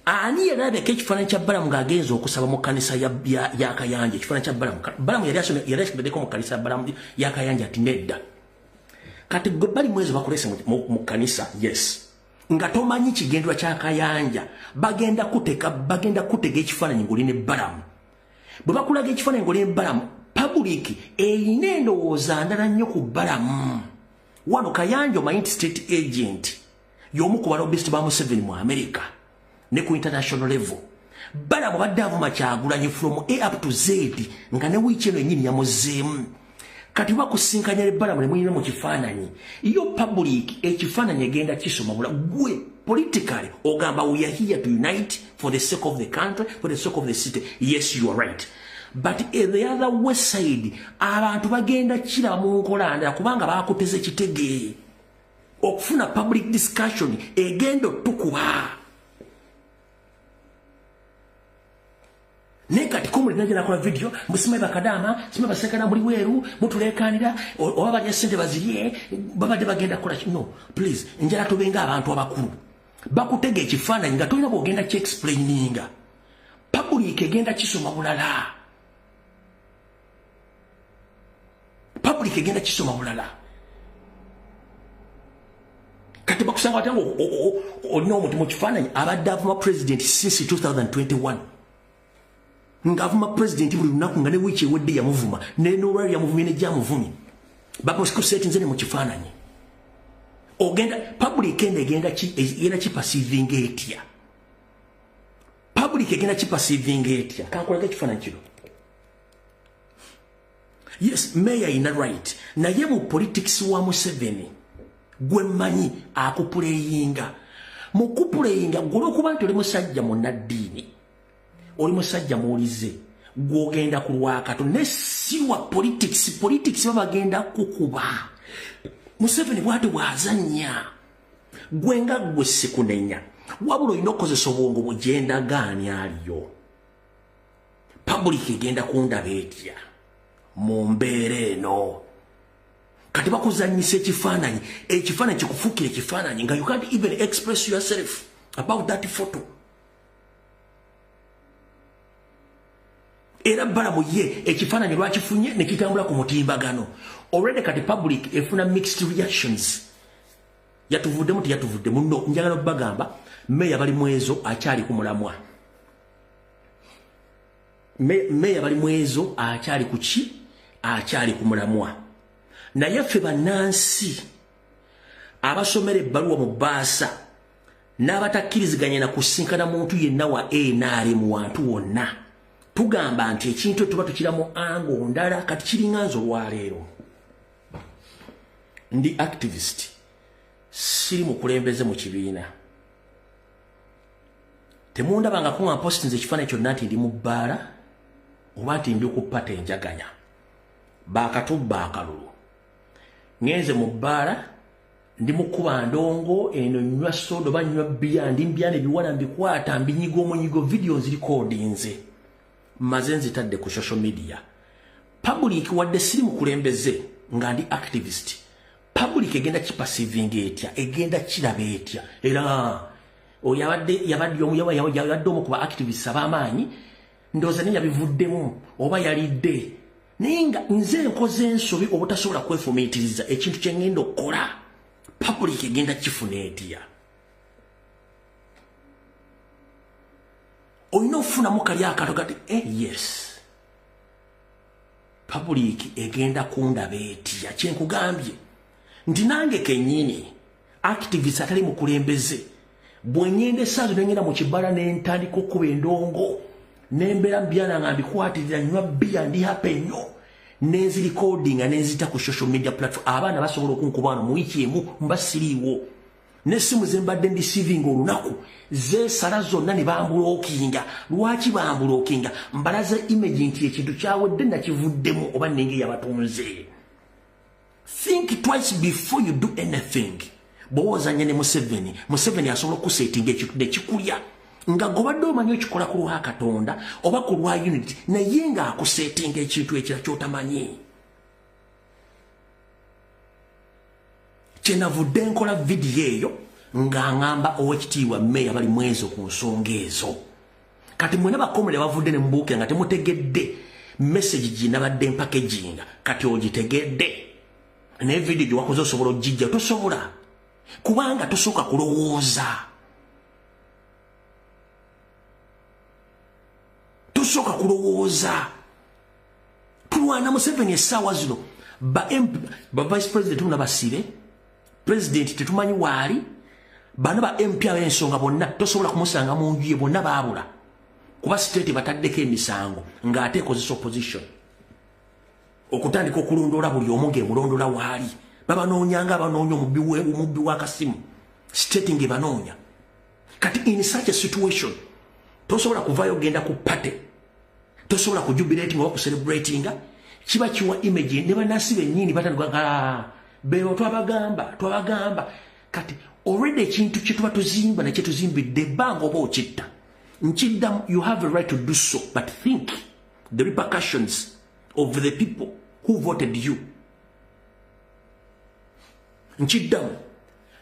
ani yalabeko ekifaananyi kya Balamu ng'agenza okusaba mu kkanisa ya Kayanja ekifaananyi kya Balamu yali asabiddeko mu kkanisa ya Kayanja ati nedda kati bali mwezi bakulese mu kkanisa yes nga tomanyi kigendwa kya Kayanja bagenda kutega ekifaananyi ng'oli ne Balamu bwe bakulaga ekifaananyi ng'oli ne Balamu public erina endowooza ndala nnyo ku Balamu wano Kayanja omanyi nti state agent y'omu ku balobisiti ba Museveni mu America ne ku international level Balamu badde avuma Kyagulanyi from A up to Z nga ne wiiki eno ennyini yamuzeemu kati bakusinkanya ne Balamu ne muyina mu kifaananyi iyo public ekifaananyi egenda kisoma bula gwe politically ogamba we are here to unite for the sake of the country for the sake of the city yes you are right but the other west side abantu bagenda kira mu nkolanda kubanga bakuteze kitege okufuna public discussion egendo tukuba nekati kumuli najana kwa video musime bakadama sime basekana muri weru mutulekanira oba banyesente baziriye babade bagenda kola no please njala tubenga abantu abakuru bakutege ekifana nga tulina bogenda ki explaininga public egenda kisoma bulala public egenda kisoma bulala kati bakusanga watango olina omuntu mu kifaananyi abadde avuma president since 2021 ngavuma president buli lunaku nga ne wiiki ewedde yamuvuma nenolwali yamuvumye nejamuvumye baposikusetinze ne mu kifaananyi ogenda public egenda kipasivinga etya public egenda kipasivinga etya kankolaga ekifaananyi kino yes mayor ina right naye mu politics wa Museveni gwe mmanyi akupuleyinga mu kupuleyinga gw'olwokuba nti oli musajja munnaddiini oli musajja muwulize gw'ogenda ku lwakato ne si wa politics babagenda kukuba Museveni bwati bwazanya gwenga gwe sikunenya wabula olina okukozesa obwongo bugenda gaani aliyo public egenda kundaba etya mu mbeera eno kati bakuzanyisa ekifaananyi kikufuukira ekifaananyi nga you can't even express yourself about that photo era balamu ye ekifaananyi lwakifunye ne kitambula ku mutimbagano already kati public efuna mixed reactions yatuvuddemu teyatuvuddemu no njagala okubagamba meya bali mwezo akyali ku mulamwa meya bali mwezo akyali ku ki akyali ku mulamwa naye ffe bannansi abasomera ebbaluwa mu baasa n'abatakkiriziganya na kusinkana muntu yenna wa NRM wantu wonna tugamba nti ekintu tuba tukiramu ango ndala kati kiringa nze olwaleero ndi activist siri mukulembeze mu kibiina temundabanga kunga postinze ekifaananyi kyonna nti ndi mu bbaala oba nti ndi okuppata enjaganya baakatubba akalulu ngenze mu bbaala ndi mukuba ndongo eno nywa sodo banywa bbiya ndi mbyana ebiwala mbikwata mbinyiga omunyigo videos recordinze maze nzitadde ku social media public wadde siri mukulembeze nga ndi activist public egenda kipasivinga etya egenda kiraba etya era yabadde omu kuba activists ab'amaanyi ndowooza ne yabivuddemu oba yalidde naye nga nze nkoze ensobi obutasobola kwefumiitiriza ekintu kye ngenda okukola public egenda kifuna etya olina okufunamu kali akato kati yes public egenda kundaba etya kyenkugambye nti nange kennyini activist atali mukulembeze bwe ngenda esaazo nengenda mu kibala n'entandika okuba endongo nembeera mbyana nga mbikwatirira nywa bbiya ndi hape nnyo nenzirikodinga nenzita ku social media platform abaana basobola okunkuba wano mu wiiki emu mba siriiwo n'essimu ze mbadde ndisivinga olunaku zeesala zonna ne bambulookinga lwaki bambulookinga mbalaza image nti ekintu kyawedde nakivuddemu oba nenge yabatunze think twice before you do anything bw'ozanya ne Museveni asobola okusetinga ekintu nekikulya nga gobadde omanyi okikola ku lwa Katonda oba ku lwa unity naye nga akusetinga ekintu ekira kyotamanyi kyenavudde nkola vidiyo eyo nga ngamba owekitiibwa meya bali mwezo ku nsonga ezo kati mwena bakomole bavudde ne mbuukira nga temutegedde message ginabadde mpakeginga kati ogitegedde naye vidiyo gyewakoze osobola ogijja tosobola kubanga tosooka kulowooza tosooka kulowooza tulwana Museveni essaawa zino ba vice president munabasibe president tetumanyi waali bano ba MP ab'ensonga bonna tosobola kumusanga mu nju ye bonna baabula kuba state bataddeko emisango ng'ate ekozesa opposition okutandika okulondoola buli omu ng'emulondoola waali babanoonyanga abanoonya omubbi w'akasimu state ng'ebanoonya kati in such a situation tosobola kuvaayo genda ku pate tosobola kujubilating oba kucelebrating kiba kiwa image ne banasibe nyini batandika bero twabagamba kati already ekintu kyetuba tuzimba na kyetuzimbidde ebbanga oba okitta nkiddamu you have a right to do so but think the repercussions of the people who voted you nkiddamu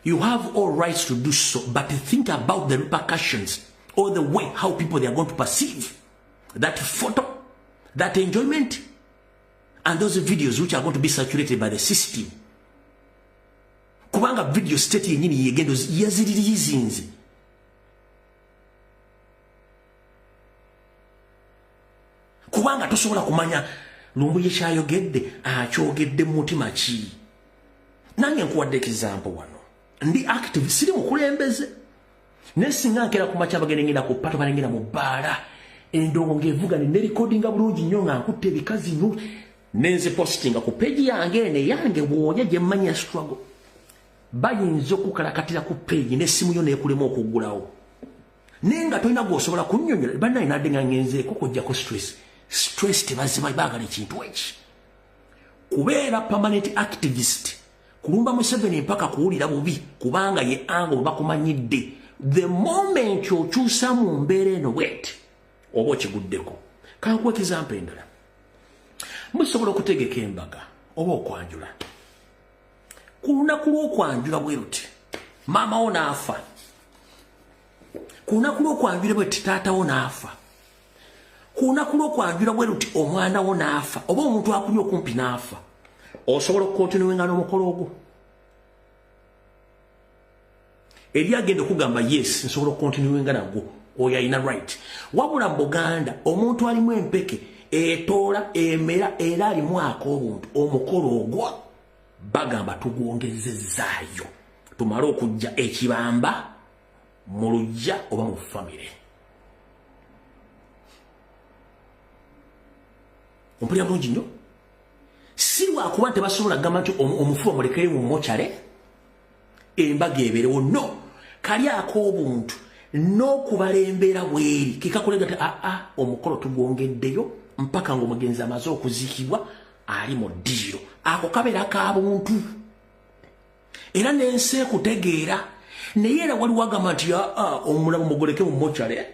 you have all rights to do so but think about the repercussions or the way how people they are going to perceive that photo, that enjoyment and those videos which are going to be circulated by the system kubanga video state yenyini yegendo yaziririzinze kubanga tosobola kumanya lumbu yekyayogedde akyogedde mu mutima ki nange nkuwadde example wano ndi active siri mukulembeze nesinga nkera kumacha bagenda ku pato balengera mu bbaala endongo ngevuga ne recordinga bulungi nnyo nga nkutte ebikazi nnyo nenze postinga ku page yange ne yange bwonya gye mmanya struggle bayinza okukalakatira ku page n'essimu yo neekulema okuggulawo nenga tolina gwosobola kunnyonnyola bannaye nadde nga ngenzeeko kujjako stress tebaziba baagala ekintu eki kubeera permanent activist kulumba Museveni mpaka kuwulira bubi kubanga ye ango bakumanyidde the moment okyusa mu mbeera eno bweti oba okiguddeko kankuwa example endala musobola okutegeka embaga oba okwanjula ku lunaku lw'okwanjula bwe luti maama wo n'afa ku lunaku lw'okwanjula bwe luti taata wo n'afa ku lunaku lw'okwanjula bwe luti omwana wo n'afa oba omuntu akuli okumpi n'afa osobola okukontinuwenga n'omukolo ogwo eri agenda okugamba yes nsobola okukontinuwenga nagwo oyo alina right wabula mu Buganda omuntu alimu empeke etoola emera era alimu ak'obuntu omukolo ogwo bagamba tugwongezezaayo tumale okujja ekibamba mu lujja oba mu famire ompulira bulungi nnyo si lwakuba tebasobola kugamba nti omufu omulekere mu mochare embaga ebeerewo no kali ak'obuntu n'okubala embeera bweri kekakulega ti omukolo tugwongeddeyo mpaka ng'omugenzi amaze okuziikibwa ali mu ddiiro ako kabeera k'abuntu era n'ensi ekutegeera naye era waliwo agamba nti omulamu mugoleke mu mochare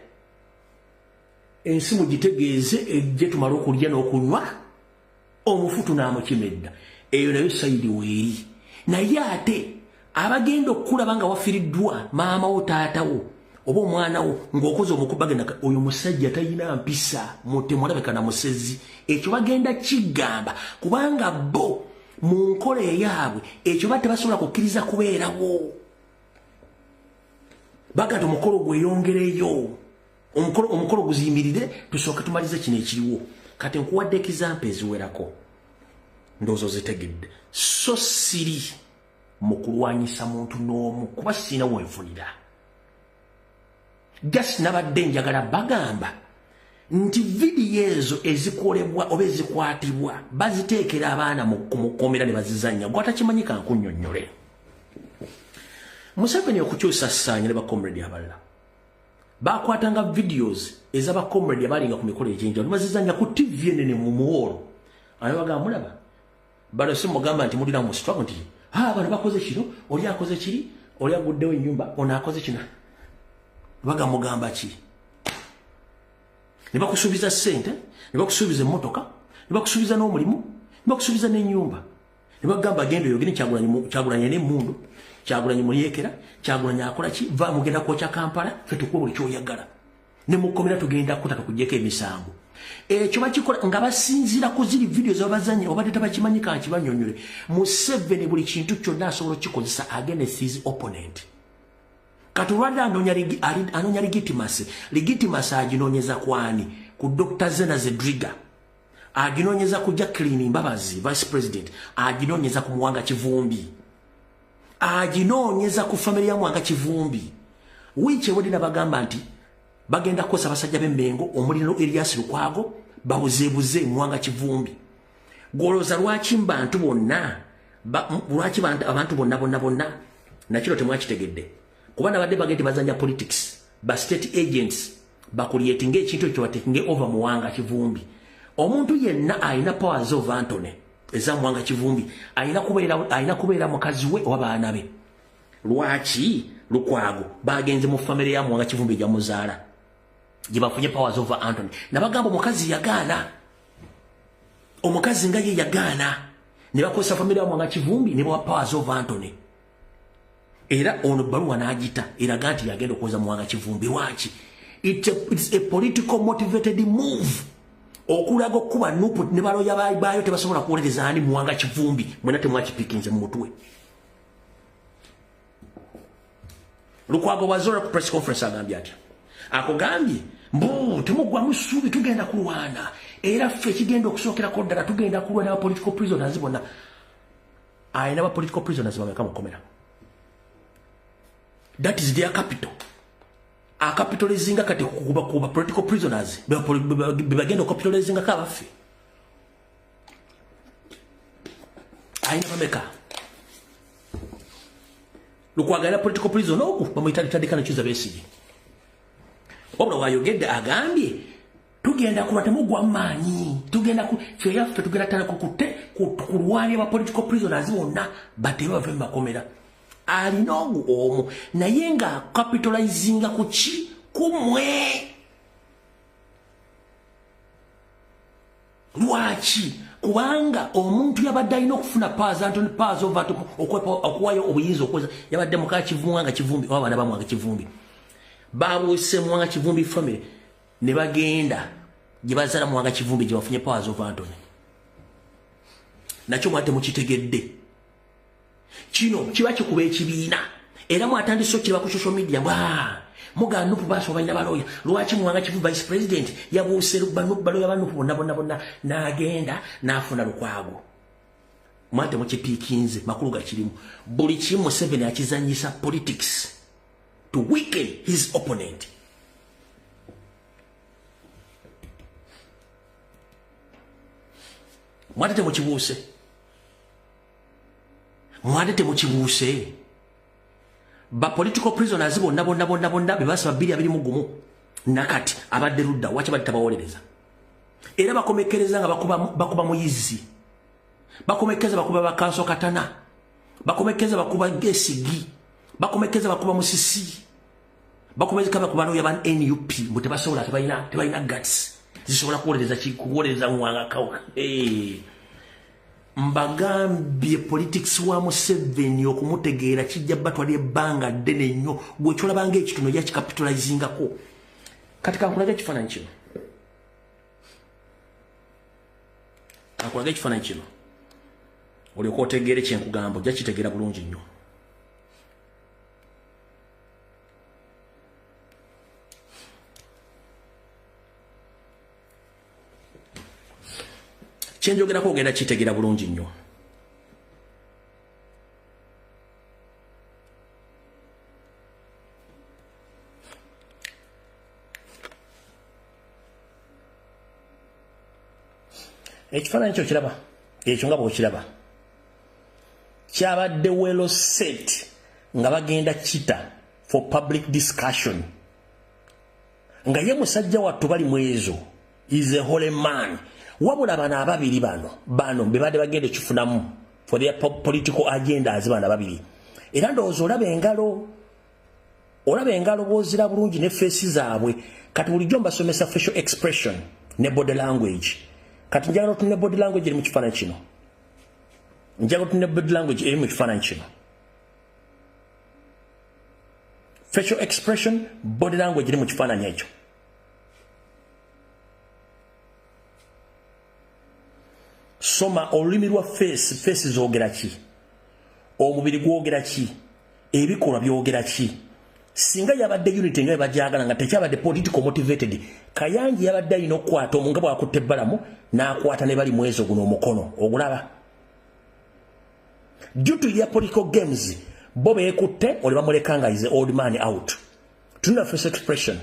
ensi mugitegeeze ejje tumale okulya n'okunywa omufu tunaamukimedda eyo nayo sayidi weeri naye ate abagenda okukulaba nga wafiriddwa maama wo taata wo oba omwana wo ng'okoze omukubagenda oyo musajja talina mpisa temulabeka na musezi ekyo bagenda kigamba kubanga bo mu nkola eyaabwe ekyo ba tebasobola kukkiriza kubeerawo baga nti omukolo gweyongereyo omukolo guziyimirire tusooke tumalize kino ekiriwo kati nkuwadde example eziwerako ndowooza ozitegedde so siri mu kulwanyisa muntu n'omu kuba sirina wenfunira just nabadde njagala bagamba nti vidiyo ezo ezikolebwa oba ezikwatibwa baziteekera abaana mu kumukomera ne bazizannya gwatakimanyika nkunnyonnyole Museveni okukyusa ssaanya ne bakomredi abalala bakwatanga videos ez'abakomredi abalinga ku mikolo egy'enjawulo bazizannya ku TV enene mu muwolo ayabagamba mulaba bano si mugamba nti mulira mu struggle nti bano bakoze kino oli akoze kiri oli aguddewo ennyumba ono akoze kino baga mugamba ki ne bakusuubiza ssente ne bakusuubiza emmotoka ne bakusuubiza n'omulimu ne bakusuubiza n'ennyumba ne bagamba genda oyogere Kyagulanyi n'emmundu Kyagulanyi mulyekera Kyagulanyi akola ki va mugenda kwokya Kampala ffe tukuwa buli kyoyagala ne mukomera tugenda kutata kugyeko emisango ekyo bakikola nga basinziira ku ziri video z'abazanyi obadde tabakimanyika nkibanyonyole Museveni buli kintu kyonna asobola okukikozesa against his opponent kati olwadde anoonya legitimacy aginoonyeza kwani ku Dr. Zena Zedriga aginoonyeza ku Jacqueline Mbabazi vice president aginoonyeza ku Muwanga Kivumbi aginoonyeza ku family ya Muwanga Kivumbi wiiki ewedde nabagamba nti bagenda kukosa basajja b'Emmengo omuliro Elias Lukwago babuzeebuze Muwanga Kivumbi golooza lwaki bantu bonna lwaki abantu bonna nakiro temwakitegedde kuba nabadde bagenda bazanya politics ba state agents bakulietinga ekintu ekyo batekinge over Muwanga Kivumbi. Omuntu yenna alina powers of Anthony eza Muwanga Kivumbi alina kubeera mukazi we oba baana be. Lwaki Lukwago bagenze mu family ya Muwanga Kivumbi gya muzaala gye bafunye powers over Anthony nabagamba omukazi yagaana omukazi nga ye yagaana ne bakozesa family ya Muwanga Kivumbi ne bawa powers over Anthony. Era ono baluwa n'agita eraga nti yagenda okukoza Muwanga Kivumbi. Waki? It's a political motivated move. Okulaga okuba nupu ne baloya bayo tebasobola kuwolereza ani Muwanga Kivumbi mwena temwakipikinze mu mutwe. Lukwago wazora ku press conference agambye ati akugambye mbu temugwa musubi tugenda kulwana era ffe kigenda okusookera ko ddala tugenda kulwana na political prisoners bonna. Ayina ba political prisoners bameka mukomera. That is their capital. A capitalizing kati kuba political prisoners begenda capitalizing kabafe. Ayina bameka. Lukwagala political prison oku bamuyitandika nakiza Besigye. Obula wayogedde agambye tugenda kulwata mugwa maanyi tugenda ku fyaffe tugenda tala kulwanya ba political prisoners bonna bateba bave makomera. Alinogu omu naye nga capitalizinga ku ki kumwe. Lwaki? Kubanga omuntu yabadde alina okufuna powers over okuwayo obuyinza okweza yabadde muka Muwanga Kivumbi oba abaana ba Muwanga Kivumbi babuuse Muwanga Kivumbi family ne bagenda gye bazaala Muwanga Kivumbi gye bafunye powers over Anthony. Nakyo mwate mukitegedde kino kiba kikuba ekibiina era mwatandise okkiba ku social media muga Nupu baso balina baloya. Lwaki Muwanga Kivumbi vice president yabuuse baloya ba Nupu bonna n'agenda n'afuna Lukwago. Mwate mukipiikinze makulu gakirimu buli kimu Museveni akizanyisa politics to weaken his opponent. Mwate mukibuuse ba political prisoners bonna bebasaba 221 nakati abadde ludda wacha batabawolereza era bakomekereza nga bakuba muyizi bakomekeza bakuba bakanso katana bakomekeza bakuba Gesigi bakomekeza bakuba musisi bakomeza bakuba no yaban NUP mutebasobola tebayina guts zisobola kuwolereza Muwanga kauka. Mbagambye politics wa Museveni okumutegeera kijja batwali ebbanga ddene nnyo bwe kyolabanga ekitono ya kikapitalizingako. Katika nkulaga ekifaananyi kino akulaga ekifaananyi kino olyoka otegeere kyenkugamba ojja kitegeera bulungi nnyo. Kyenjogerako ogenda kitegeera bulungi nnyo. Ekifaananyi kyo kiraba ekyo nga bw'okiraba kyabadde well set nga bagenda kita for public discussion nga ye musajja wattu bali mu ezo is a holy man. Wabula bana ababiri bano bebadde bagenda kifunamu for their political agendas bana babiri. Era ndowooza olaba engalo bw'ozira bulungi ne face zaabwe kati bulijjo mbasomesa facial expression ne body language. Kati njagala otunne body language eri mu kifaananyi kino. Facial expression, body language eri mu kifaananyi ekyo. Soma olulimi lwa face zoogera ki? Omubiri gwogera ki? Ebikolwa byogera ki? Singa yabadde unity nga bajagala nga tekyabadde political motivated. Kayanji yabadde alina okukwata omuntu nga bw'akutte ebbalamu n'akwata ne bali mwezo guno omukono ogulaba. Due to their political games, bo beekutte oli bamuleka nga is the old man out. Tuna face expression.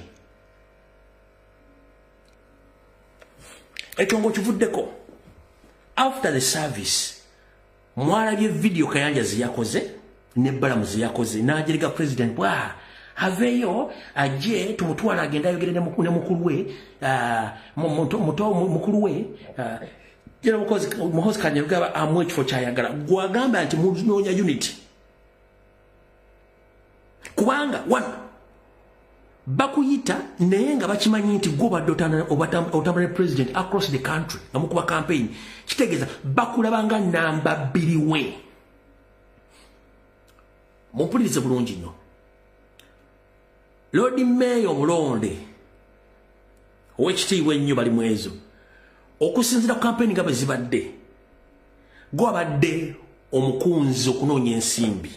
Ekyongo kivuddeko. After the service, mwalabye video Kayanja ziyakoze, ne Balamu ziyakoze, n'ajiriga president haveyo aje tumutwala agenda yogere ne mukulu we mukulu we jera muhozi Kanyarugaba amwe kifo kyayagala gwagamba nti munonya unity kubanga one bakuyita naye nga bakimanyi nti go badde president across the country namukuba campaign kitegeeza bakulabanga namba 2 we mumpulirize bulungi nnyo Lord Mayor Mulonde owekitiibwa ennyo bali mu ezo okusinzira ku campaign nga bwe zibadde gwabadde omukunzi okunoonya ensimbi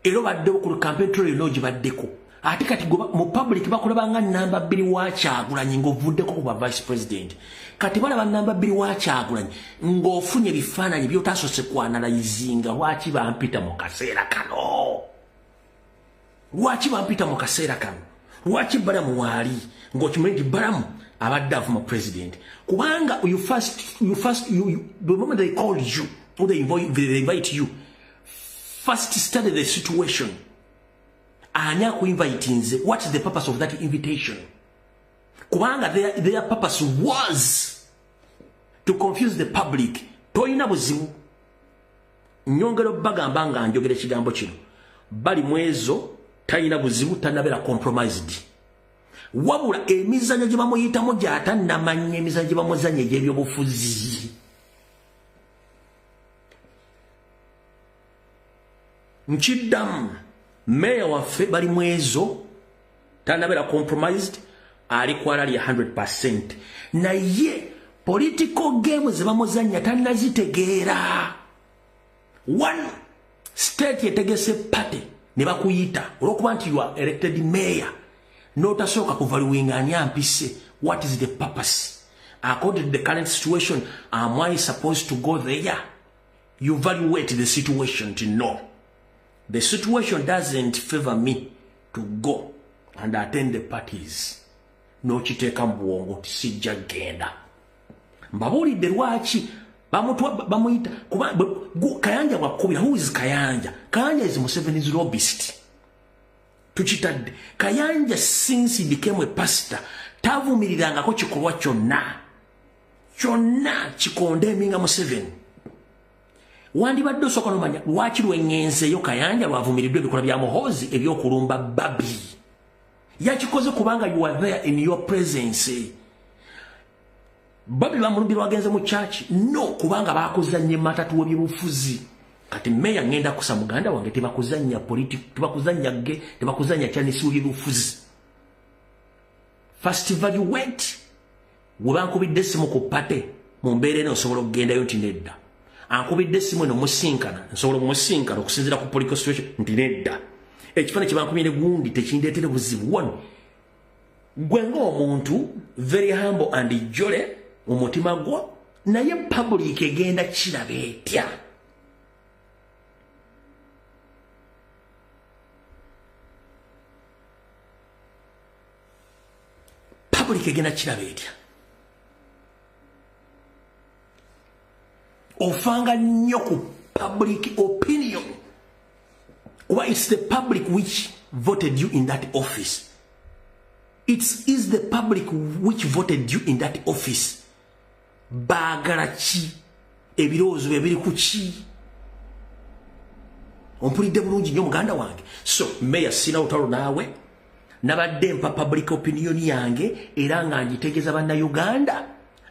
era badde ku campaign trail no gibaddeko ate kati mu public bakulabanga namba 2 wa Kyagulanyi ng'ovuddeko ku vice president kati balaba namba 2 wa Kyagulanyi ng'ofunye ebifaananyi by'otaasose kwanalayizinga lwaki bampita mu kaseera kano lwaki balamu waali ng'okimanyi nti balamu abadde avuma president kubanga the moment they called you or they invite you first study the situation ani akuinvitinze what is the purpose of that invitation kubanga their purpose was to confuse the public toyina buzibu nyongero bagamba nga njogere kigambo kino bali mwezo tayina buzibu tanabera compromised wabula emizanyo gye bamuyitamu gy'atannamanya emizanyo gye bamuzanya egy'ebyobufuzi nkiddamu meya waffe bali mwezo tanabera compromised ali kwalali 100% naye political games ze bamuzanya tannazitegeera one state yetegese party ne bakuyita olwokuba nti you are elected mayor notasooka kuvaluwinga ani ampise what is the purpose according to the current situation am I supposed to go there you evaluate the situation to know the situation doesn't favor me to go and attend the parties no chiteka mbuongo tisijja genda mbabulidde lwaki bamuyita kuba Kayanja wakubira who is Kayanja is Museveni's lobbyist tuchitadde Kayanja since he became a pastor tavumirirangako kikolwa kyonna kikondeminga Museveni wandibadde osooka nomanya lwaki lwengenzeeyo Kayanja lwavumiriddwa ebikola bya Muhoozi ebyokulumba babi yakikoze kubanga you are there in your presence babi bamulumbirwa agenze mu church no kubanga bakuzanye matatu w'ebyobufuzi kati meya ngenda kusa muganda wange tebakuzanya politics tebakuzanya ge tebakuzanya chanisi w'ebyobufuzi first evaluate webankubidde simu ku pate mu mbeera eno osobola okugendayo nti nedda ankubidde simu eno musinkana nsobola musinkana okusinziira ku political situation nti nedda ekifaananyi kyebankumire gundi tekindeetere buzibu one gwe ng'omuntu very humble and jolly umutima gwo naye public egenda kiraba etya public egenda kiraba etya ofanga nnyo ku public opinion or it's the public which voted you in that office is the public which voted you in that office baagala ki ebirowoozo bye biri ku ki ompulidde bulungi nnyo muganda wange so meya sina lutalo naawe nabadde mpa public opinion yange era nga ngitegeeza bannayuganda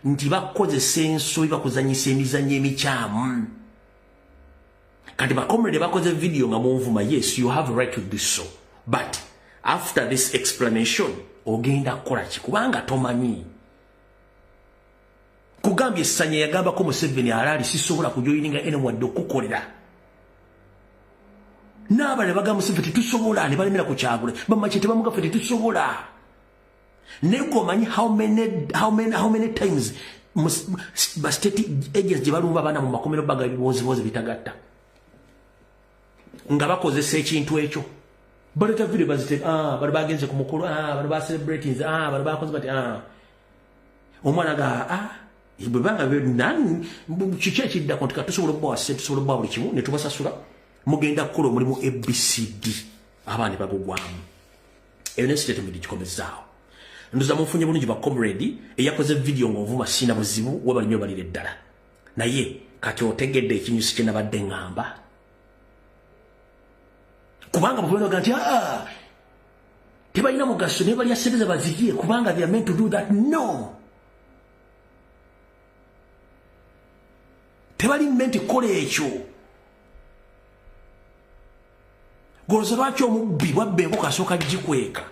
nti bakozesa ensobi bakuzanyisa emizannyo emikyamu kati bakomrede bakoze video nga munvuma yes you have a right to do so but after this explanation ogenda kukola ki kubanga tomanyi kugambye essanya yagambako Museveni alaali sisobola kujoyininga ene wadde okukolera n'abale bagamba Museveni tusobola ne balemera ku Kyagulanyi bamaki tebamugafe tetusobola negomanyi how many times ba state agents gye balumba abaana mu makomero baga ebibozibozi bitagatta nga bakozesa ekintu ekyo baleta video bazite bali bagenze ku mukulu bali ba celebrities bali bakoze bati omwana ga bwe banga nani kiki ekidda konti katusobola okubawa ssente tusobola okubawa buli kimu ne tubasasula mugenda kukola omulimu ABCD abandi bagugwamu eyo ne statement gikomezaawo ndoza mufunye bulungi ba comrade eyakoze video ng'ovuma sina buzibu waba nnyo balire ddala naye kati otegedde ekinyusi kye nabadde ngamba kubanga bwenoga nti tebalina mugaso ne bali asebeza bazigiye kubanga they are meant to do that. No, tebali meant kola ekyo. Goloza lwaki omubbi bwabbe enkoka asooka gikweka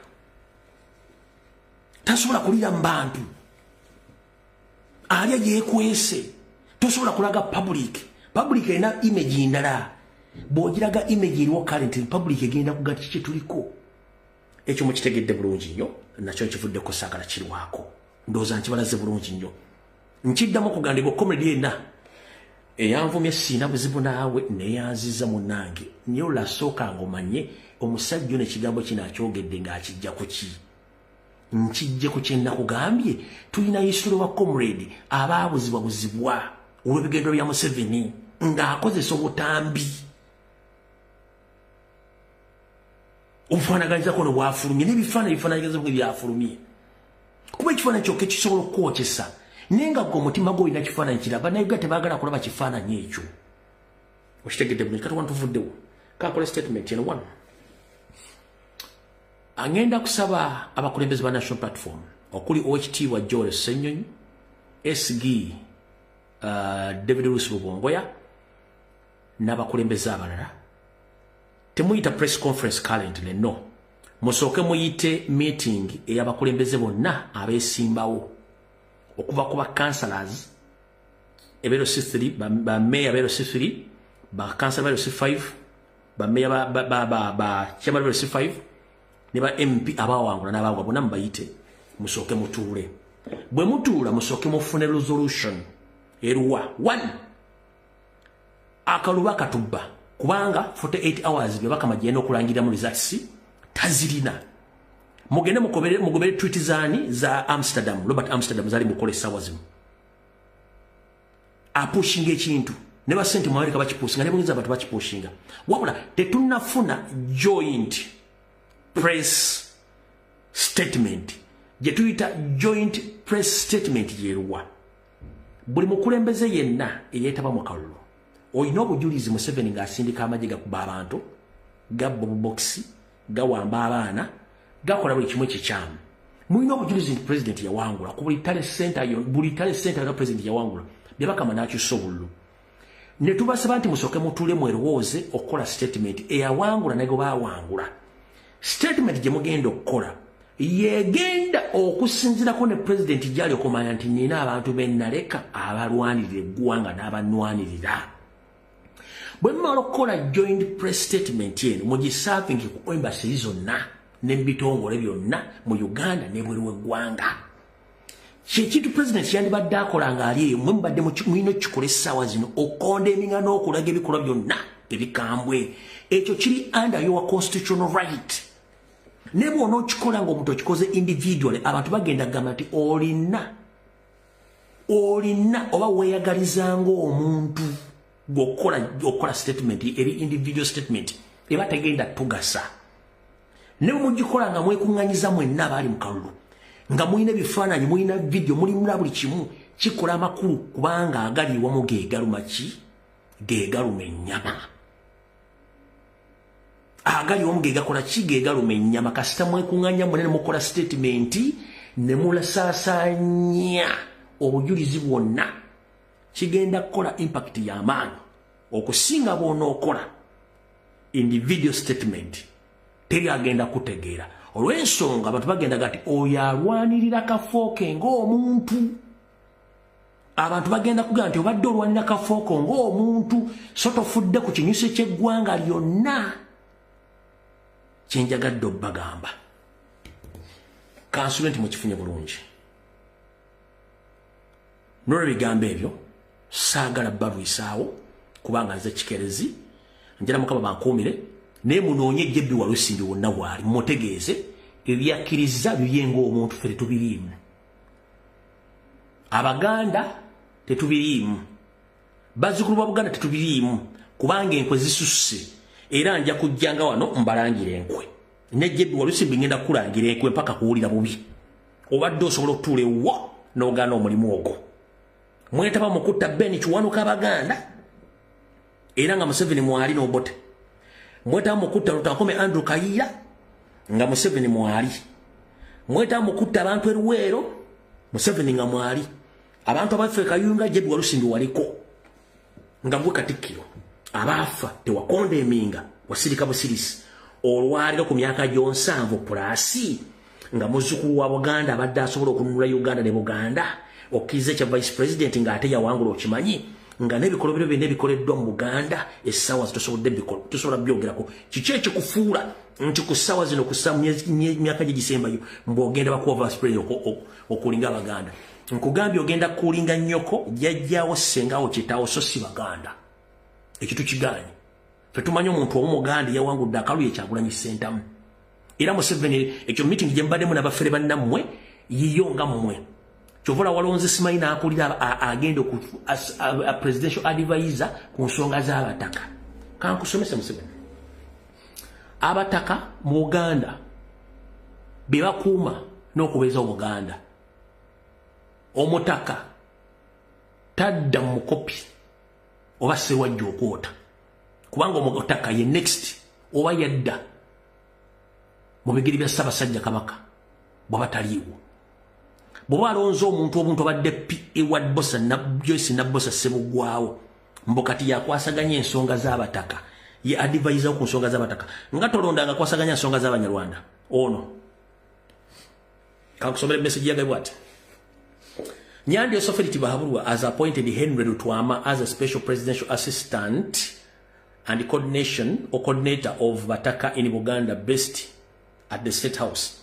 tasobola kulira mu bantu alya yeekwese tosobola kulaga public erina image ndala bw'ogiraga image eriwo current public egenda kugatta kye tuliko ekyo mukitegedde bulungi nnyo nakyo kivuddeko saagala kirwako ndowooza nkibalaze bulungi nnyo nkiddamu okugandibwa comedy yenna eyanvumye siina buzibu naawe neyanziza munnange niyo lasooka ng'omanye omusajja n'ekigambo kino akyogedde ng'akijja ku ki nkijje ku kye nakugambye tulina yisiro wa comrade abaabuzibwabuzibwa olw'ebigendo bya Museveni ng'akozesa obutambi obufaanaganyizaako ne bwafulumye n'ebifaananyizo bwe byafulumye kuba ekifaananyi kyokka ekisobola okwokyesa naye nga gwe omutima gwe olina kifaananyi kiraba naye ga tebaagala kulaba kifaananyi ekyo okitegedde bulungi kati wano tuvuddewo kankole statement eno wano angenda kusaba abakulembeze ba National Platform okuli Oweekitiibwa Joel Ssenyonyi SG David Lusi Lubongoya n'abakulembeze abalala temuyita press conference currently no musooke muyite meeting ey'abakulembeze bonna abeesimbawo okuva ku councillors ebero C3 ba mayor ebero C3 ba councillor ebero C5 ba mayor ba chairman ebero C5 ne ba MP abawangula n'abagwa bonna mbayite musooke mutuule bwe mutuula musooke mufune resolution eruwa 1 akaluba katubba kubanga 48 hours bye bakamajenda okulangira mu results tazirina mugende mugobere tweet zani za Amsterdam Robert Amsterdam zali mukole sawa zimu apushinga ekintu ne ba sente mu America bakipushinga ne bongiza abantu bakipushinga wabula tetunafuna joint press statement je tuyita joint press statement yeruwa buli mukulembeze yenna eyetaba mu kalulu oyina obujulizi Museveni ng'asindika amagye gakuba abantu gabba boxi gawamba abaana gakola buli kimu ekikyamu mulina obujulizi nti president yawangula ku buli tale center ya president yawangula bye bakama n'akyusa obululu ne tubasaba nti musooke mutuule mwerowooze okukola statement eyawangula nago baawangula statement gye mugenda okukola yegenda okusinzirako ne president gyali okumanya nti nina abantu bennaleka abalwanirira eggwanga n'abanwanirira bwe mmala okukola joint press statement eno mugisavingi ku embassy zonna n'ebitongole byonna mu Uganda n'ebweru w'eggwanga kyekintu president yandibadde akola ng'ali eyo mwe mubadde mulina okukikola essaawa zino okondemminga n'okulaga ebikolwa byonna ebikambwe ekyo kiri under your constitutional right ne bw'ona okikola ng'omuntu okikoze individually abantu bagenda kugamba nti olina oba weeyagalizanga omuntu gwokukola statement eri individual statement eba tegenda tugasa ne mugikola nga mwekuŋŋanyiza mwenna abaali mu kalulu nga mulina ebifaananyi mulina video mulimula buli kimu kikola amakulu kubanga agali ewamu geegaluma ki geegaluma ennyama agali ewamu geegakola ki geegaluma ennyama kasita mwekuŋŋanya munene mukola statement ne mulasaasaanya obujulizi bwonna kigenda kukola impact y'amaanyi okusinga bw'onookola individual statement teri agenda kutegeera olw'ensonga abantu bagenda gati oyo alwanirira kafooke ng'omuntu abantu bagenda kugamba nti obadde olwanira kafooke ng'omuntu so tofudde ku kinyusi ky'eggwanga lyonna kyenjagadde obbagamba kansule nti mukifunye bulungi n'olwebigambo ebyo saagala balwisaawo kubanga nze kikerezi njala mukama bankuumire naye munoonye ejjebbi walusimbi wonna waali mumutegeeze ebyakkiriza bibyenga omuntu ffe tetubiriimu abaganda tetubiriimu bazzukulu ba Buganda tetubiriimu kubanga enkwe zisusse era nja kujjanga wano mbalangire enkwe nejjebi walusimbi ngenda kulangira enkwe mpaka kuwulira bubi obadde osobola okutuula ewwo n'ogaana omulimu ogwo mwetaba mu kutta Ben Kiwanuka Abaganda era nga Museveni mwali n'obote mwetaba mu kutta Lutakome Andrew Kayiira nga Museveni mwali mwetaba mu kutta abantu eruweero Museveni nga mwali abantu abaffe Kayunga Jebi Walusimbi waliko nga gwe Katikkiro abaafa tewakonda eminga wasirika busirisi olwaliro ku myaka gy'onsanvu pulasi nga muzzukulu wa Buganda abadde asobola okununula Uganda ne Buganda okkiriza ekya vice president ng'ate yawangula okimanyi nga n'ebikolwa byonna ebikoleddwa mu Buganda essaawa tosobola byogerako kiki ekikufuula nti ku ssaawa zino ku myaka gye gisembayo mbw'ogenda bakuwa vice president okulinga Abaganda nkugambye ogenda kulinga nnyoko jjajjaawo ssengawo kitaawo so si Baganda ekyo tukiganye ffe tumanyi omuntu ow'Omuganda yawangudde akaluye Kyagulanyi Ssentamu era Museveni ekyo meeting gye mbaddemu n'abafere bannammwe yiyo nga mmwe kyovula walonze simanyi n'akulira agenda presidential advisor ku nsonga z'abataka kankusomesa Museveni abataka mu Uganda be bakuuma n'okubeeza Obuganda omutaka tadda mu kopi oba sewajja okwota kubanga omutaka ye next oba yadda mu bigiri bya Ssaabasajja Kabaka bw'aba taliiwo bw'oba alonze omuntu obadde Edward Bosa Joyce Nabbosa Ssebuggwawo mbu kati yakwasaganya ensonga z'abataka ye advisor ku nsonga z'abataka nga tolondanga kwasaganya ensonga z'Abanyarwanda ono kankusomera message yagabwe bw'ati Nyandi Osoferiti Bahabulwa has appointed Henry Lutwama as a special presidential assistant and coordinator of Bataka in Buganda based at the State House.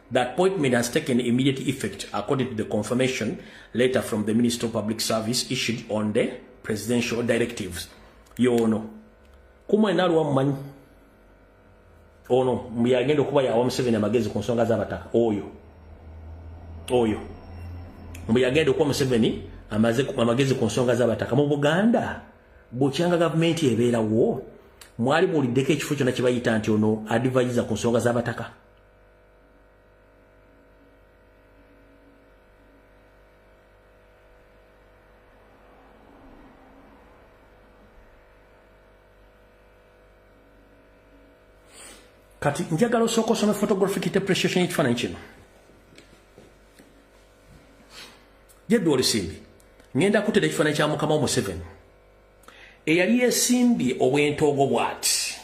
The appointment has taken immediate effect according to the confirmation letter from the Minister of Public Service issued on the presidential directives. Yono. Kuma inalu wa mmanyi. Ono. Mbiyagendo kuba ya Museveni amagezi ku nsonga z'abataka. Oyo. Mbiyagendo kuba Museveni amagezi ku nsonga z'abataka. Mu Buganda. Bukyanga gavumenti ebeerawo mwali muliddeko ekifo kyonna kye bayita nti ono advisor ku nsonga z'abataka kati njagala osooka osome photographic interpretation y'ekifaananyi kino Jebi Walusimbi ngenda kutera ekifaananyi kya mukama wo Museveni eyali yesimbye obwentoogo bw'ati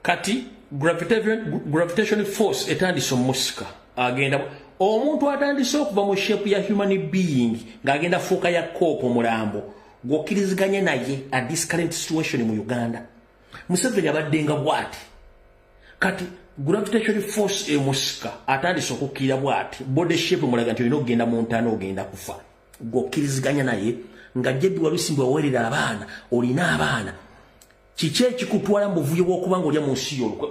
kati gravitational force etandise omusika agenda omuntu atandise okuva mu shape ya human being ng'agenda fuuka ya koopo mulambo gw'okkiriziganye naye at this current situation mu Uganda Museveni abaddenga bw'ati kati gravitational force emusika atandise okukkirira bw'ati body shape mulaga nti olina okugenda mu ntaana ogenda kufa gw'okkiriziganya naye nga Jebi Walusimbi waweerera abaana olina abaana kiki ekikutwala mu buvuyo bw'okuba nga olya mu nsi y'olukwe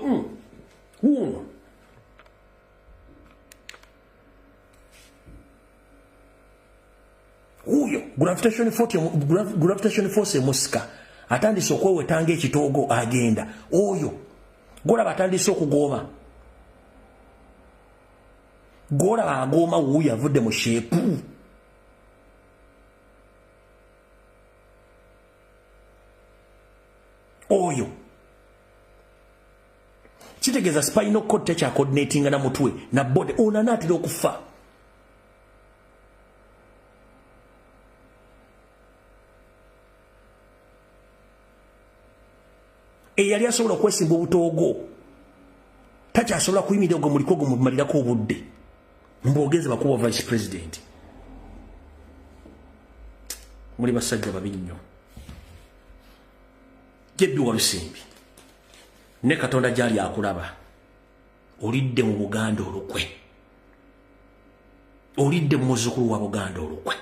wuuno huyo gravitational force emusika atandise okwewetanga ekitoogo agenda oyo golaba atandise okugooma golaba agooma wuuyo avudde mu sheepu oyo kitegeeza spinal cord tekya coordinating na mutwe na body ona naatera okufa eyali asobola okwesimba obutoogo takyasobola kuyimirira ogwo muliko ogwo mumalirako obudde mbogeze bakuba vice president muli basajja babi nnyo Jebi Walusimbi ne Katonda gyali akulaba olidde mu Buganda olukwe olidde mu muzzukulu wa Buganda olukwe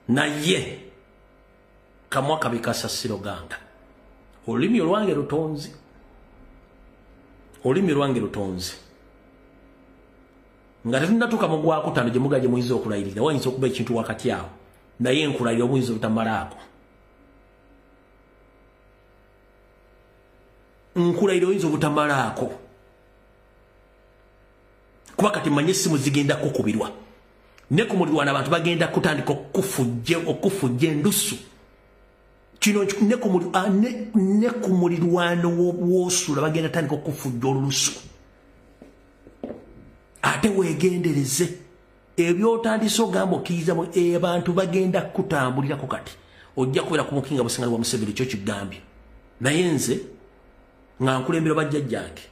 naye kamwa kabikasa siroganga olulimi olwange lutonzi nga tetunnatuuka mu gwakutaano gye mugaje muyinza okulayirira wayinza okuba ekintu wakati awo naye nkulayira obuyinza obutamalaako nkulaira oyinza obutamalaako kuba kati manye essimu zigenda kukubirwa ne ku mulirwana abantu bagenda kutandika okufujja endusu kino ne ku mulirwano w'osula bagenda tandika okufujja olusu ate weegendereze ebyotandise ogamba okkiriza abantu bagenda kutambulirako kati ojja kubeera ku mukinga busiŋala bwa Museveni kyo kigambye naye nze nga nkulembera bajjajjange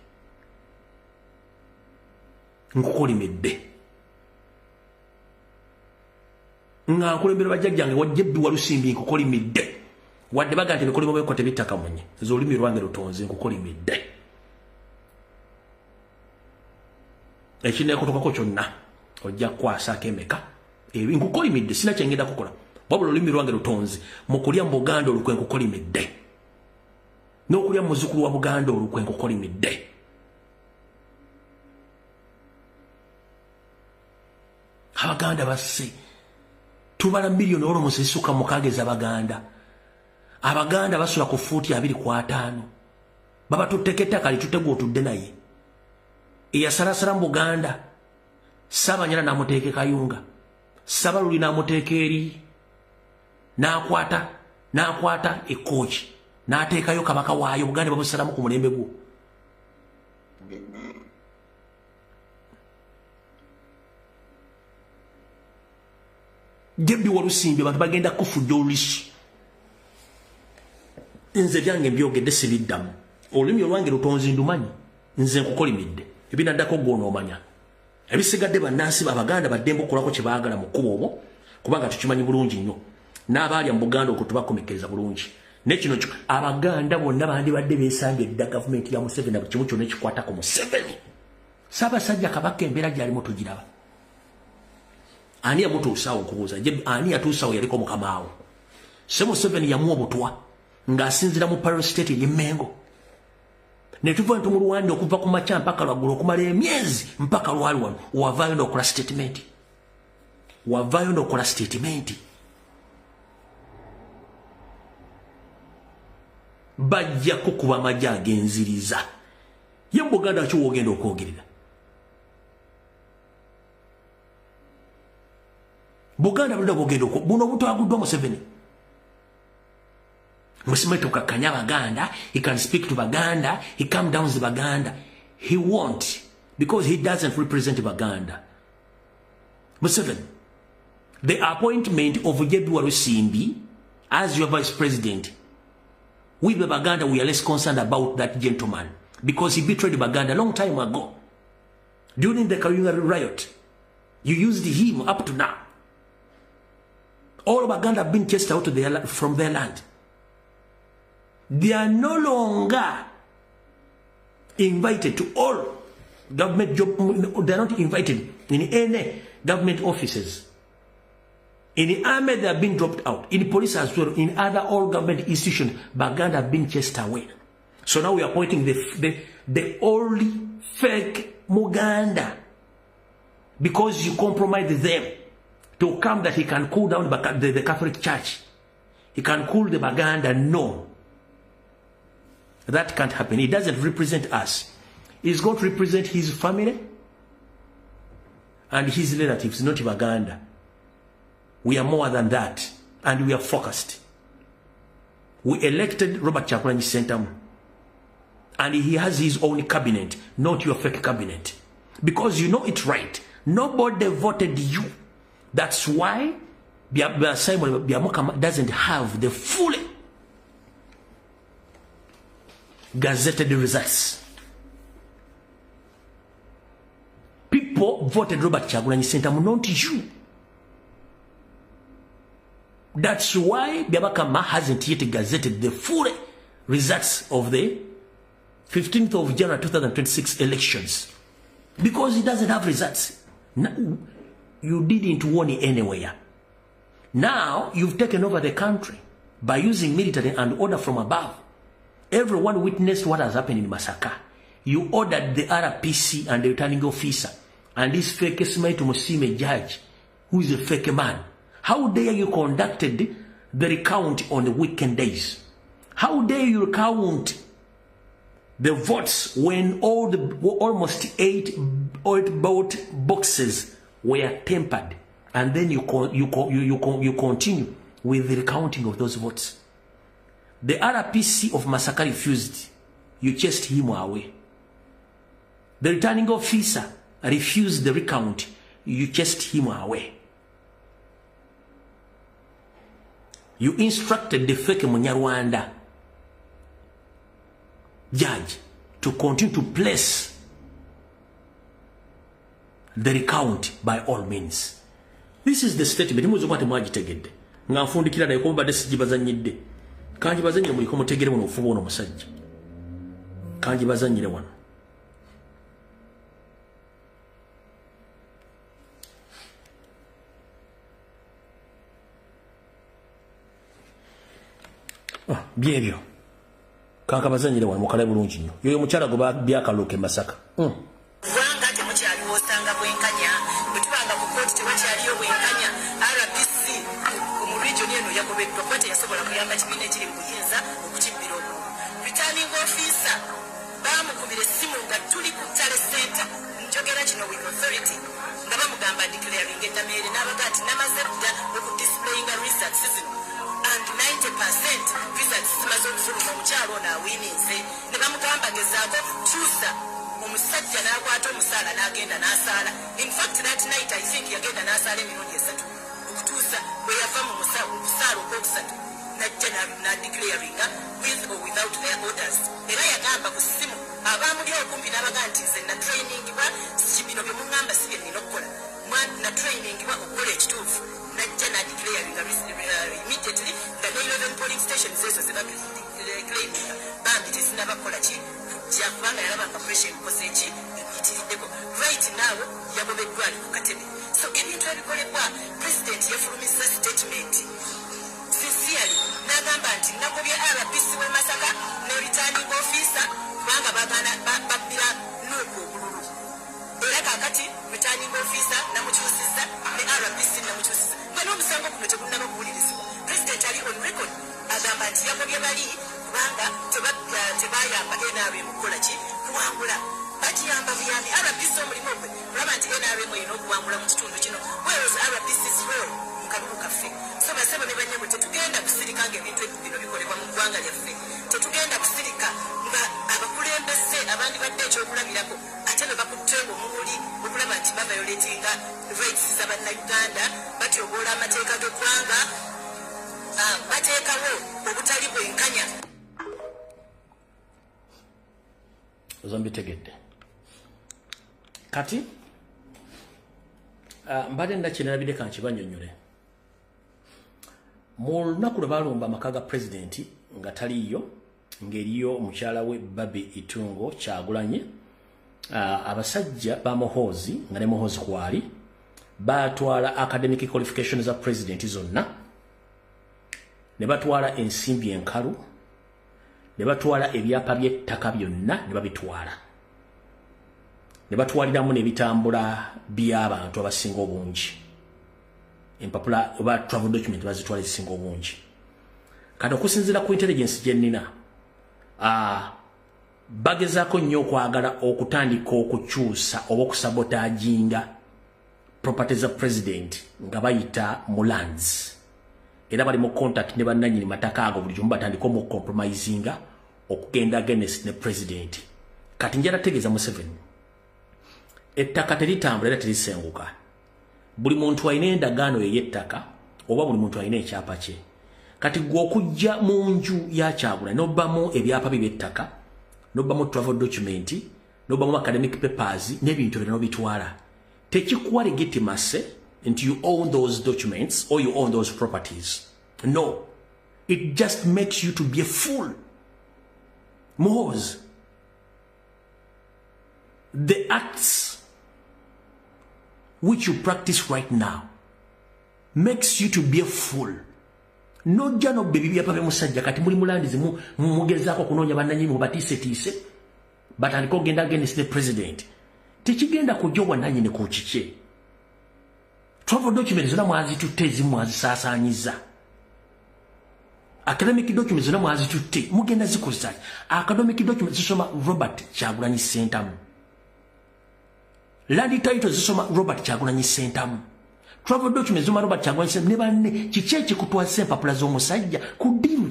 nkukolimidde nga nkulembera bajjajjange wajja Ebbi Walusimbi nkukolimidde wadde baga nti ebikolimo byeko tebittaka munye nze olulimi lwange lutonze nkukolimidde ekineekutokako kyonna ojja kukwasaako emeka nkukolimidde sina kyengenda kukola wabula olulimi lwange lutonze mu kulya mu Buganda olukwe nkukolimidde n'okulya mu muzzukulu wa Buganda olukwe nkukolimidde Abaganda basse tubala miliyoni olumusi zisukka mukaaga ez'Abaganda Abaganda basula ku fuuti 2.5 baba tutteko ettaka litutegwa otudde naye eyasalasala mu Buganda Ssaabanyala n'amuteeka Kayunga Ssabaluli n'amuteeka eri n'akwata ekkooki n'ateekayo kabaka waayo Buganda babusalamu ku mulembe gwo Ebbi Walusimbi abantu bagenda kufujja olulisu nze byange mbyogedde sibiddamu olulimi olwange lutonzi ndumanyi nze nkukolimidde ebinaddako gw'onoomanya ebisigadde bannansi Abaganda baddembe okukolako kye baagala mu kkubo obwo kubanga tukimanyi bulungi nnyo n'abaalya mu Buganda okwo tubakomekereza bulungi nekino Abaganda bonna bandibadde beesanga edda gavumenti ya Museveni kimu kyonna ekikwata ku Museveni Ssaabasajja Kabaka embeera gy'alimu tugiraba ani yamutuusaawo nkubuuza ani yatuusaawo yaliko mukamaawo se Museveni yamuwa obutwa ng'asinzira mu Parole State y'Emmengo ne tuva nti mu Luwande okuva ku makya mpaka lwaggulu okumala emyezi mpaka lwali wano wavaayo n'okola statement bajja kukuba amagye agenziriza ye mu Buganda ki woogenda okwogerera Buganda bulida bwogenda buno obutwaguddwa Museveni Museveni tukakanya Baganda he can speak to Baganda he calm down the Baganda he won't because he doesn't represent Baganda Museveni the appointment of Ebbi Walusimbi as your vice president we the Baganda we are less concerned about that gentleman because he betrayed Baganda a long time ago during the Kayunga riot you used him up to now all Baganda have been chased out from their land. They are no longer invited to all government jobs. They are not invited in any government offices. In the army, they have been dropped out. In the police as well. In other all government institutions, Baganda have been chased away. So now we are pointing the only fake Muganda because you compromise them. To come that he can cool down the Catholic Church. He can cool the Baganda. No. That can't happen. He doesn't represent us. He's going to represent his family and his relatives, not Baganda. We are more than that. And we are focused. We elected Robert Kyagulanyi Ssentamu. And he has his own cabinet, not your fake cabinet. Because you know it right. Nobody voted you. That's why Simon Byamukama doesn't have the fully gazetted results. People voted Robert Kyagulanyi Ssentamu, not you. That's why Byamukama hasn't yet gazetted the full results of the 15th of January 2026 elections. Because he doesn't have results. No. You didn't win anywhere. Now you've taken over the country by using military and order from above. Everyone witnessed what has happened in Masaka. You ordered the RPC and the returning officer and this fake Ismail Musime judge, who is a fake man. How dare you conducted the recount on the weekend days? How dare you recount The votes when almost eight vote boxes were tempered, and then you continue with the recounting of those votes. The RPC of Masaka refused. You chased him away. The returning officer refused the recount. You chased him away. You instructed the fake Munyarwanda judge to continue to place the recount by all means. This is the statement. Muzo kwate mwagitegedde. Nga nfundikira naye komba desijibazanyidde. Kanjibazanyire muri ko mutegere wono ofuba ono musajja. Kanjibazanyire wano. Byebyo. Kanka bazanyire wano mukale bulungi nnyo. Yoyo mukyala gwe byakaloke Masaka. Wanga temukyali wosanga bwenkanya bwetubanga ku kooti tewakyaliyo bwenkanya RPC mu region eno yagobeddwa kuba teyasobola kuyamba kibiina ekiri mu buyinza okukibbira obumu. Returning officer bamukubira essimu nga tuli ku Tale Center njogera kino with authority nga bamugamba declaring ennameere n'abaga nti namaze dda okudisplayinga results zino and 90% results zimaze okufuluma omukyalo ono awiininze ne bamugamba gezaako kukyusa omusajja n'akwata omusaala n'agenda n'asaala. In fact that night I think yagenda n'asaala emirundi esatu okutuusa bwe yava mu kusaala okwokusatu najja n'adeclaringa with or without their orders. Era yagamba ku ssimu abamuli okumpi n'abaga nti nze na trainingibwa bino bye muŋŋamba si bye nnina okukola na trainingibwa okukola ekituufu. Najja n'adeclaringa immediately nga ne 11 polling stations ezo ze baclaiminga bambi tezinabakola ki kujja kubanga yalabanga pressure ekoze eki ekiyitiriddeko. Right now yagobeddwa ali ku katebe. So ebintu ebikolebwa president yafulumizza statement sincerely n'agamba nti nakobye RPC w'e Masaka ne returning officer kubanga babbira nuuku obululu. Era kaakati returning officer namukyusizza ne RPC namukyusizza nga n'omusango guno tegunnaba kuwulirizibwa. President ali on record agamba nti yakobye bali kubanga tebayamba NRM okukola ki kuwangula. Batiyamba buyambi RPC omulimu gwe kulaba nti NRM erina okuwangula mu kitundu kino. Where was RPC's role mu kalulu kaffe? So basebo ne banyego tetugenda kusirika ng'ebintu bino bikolebwa mu ggwanga lyaffe. Tetugenda kusirika nga abakulembeze abandi badde ekyokulabirako ate ne bakuttenga omubuli okulaba nti baviolatinga rights z'abannayuganda batyoboola amateeka g'eggwanga bateekawo obutali bwenkanya. Zombitegedde. Kati mbadde ndakinalabidde kankibanyonyole. Mu lunaku lwe balumba amaka ga pulezidenti nga taliyo ng'eriyo omukyala we Babi Itungo Kyagulanyi, abasajja ba Muhoozi nga ne Muhoozi kwali batwala academic qualifications za pulezidenti zonna, ne batwala ensimbi enkalu, ne batwala ebyapa by'ettaka byonna ne babitwala, ne batwaliramu n'ebitambula by'abantu abasinga obungi, empapula oba travel document bazitwala ezisinga obungi. Kati okusinziira ku intelligence gye nnina, bagezaako nnyo okwagala okutandika okukyusa oba okusabotaginga property za president nga bayita mu lands. Era bali mu contact ne bannannyini mataka ago buli kimu batandika omucompromisinga okugenda against ne president. Kati njala tegeeza Museveni, ettaka teritambula era terisenguka. Buli muntu alina endagaano ey'ettaka oba buli muntu alina ekyapa kye. Kati gwe okujja mu nju ya Kyagulanyi n'obbamu ebyapa by'ettaka, n'obbamu travel document, n'obbamu academic papers n'ebintu byonna n'obitwala, tekikuwa legitimacy and you own those documents or you own those properties. No. It just makes you to be a fool. Moors. The acts which you practice right now makes you to be a fool. No jano baby byapa musajja kati muri mulandizi mugezaako kunoonya bannannyini mubatiise batandika ogenda against the president. Tekigenda kujja bwannannyini ku kiki. Travel documents zonna mwazitutte ezimu mwazisaasaanyiza. academic documents zona mwazitutte mugenda zikoza academic documents zisoma Robert Kyagulanyi Ssentamu land title zisoma Robert Kyagulanyi Ssentamu travel documents zisoma Robert Kyagulanyi Ssentamu ne banne kicheche kutwasa empapula z'omusajja kudiru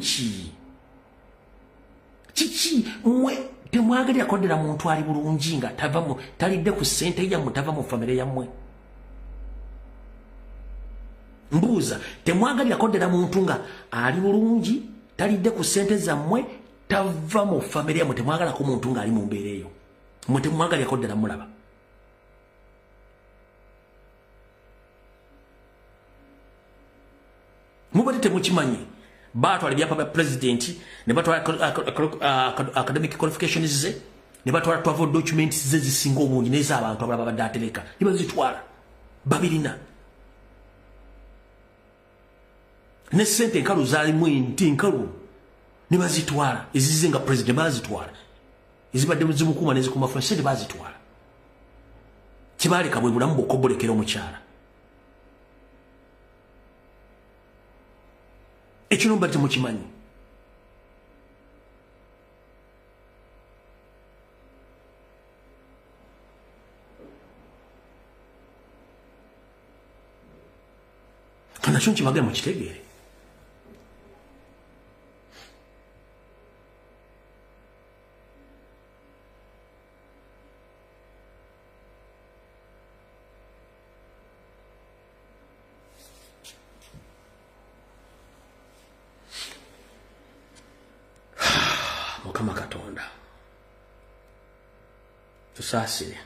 ki mwe temwagali akodera muntu ali bulungi nga tavamu talidde ku ssente yammwe tava mu famire yammwe mbuuza temwagali akodera muntu nga ali bulungi talidde ku ssente zammwe tava mu famire yammwe temwagala ko muntu nga ali mu mbeera eyo mwe temwagali akodera mulaba mubadde temukimanyi batwala ebyapa bya president ne batwala academic qualifications ze ne batwala travel documents ze zisinga obungi n'ez'abantu abalala babadde atereka ne bazitwala babirina ne ssente enkalu zaalimu enti enkalu ne bazitwala ezize nga president bazitwala ezibadde muzimukuuma nezikuuma ffe ssente bazitwala kibaaleka bwe bulamu bw'okkobolekera omukyala ekino mbadde mukimanyi nakyo nkibagala mukitegeere Mukama Katonda tusaasire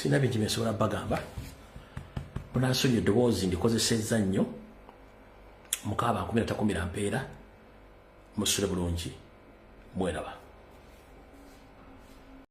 sina bingi byensobola bagamba bunasonyi eddoboozi ndikozesezza nnyo mukaba 13 mpeera musule bulungi mweraba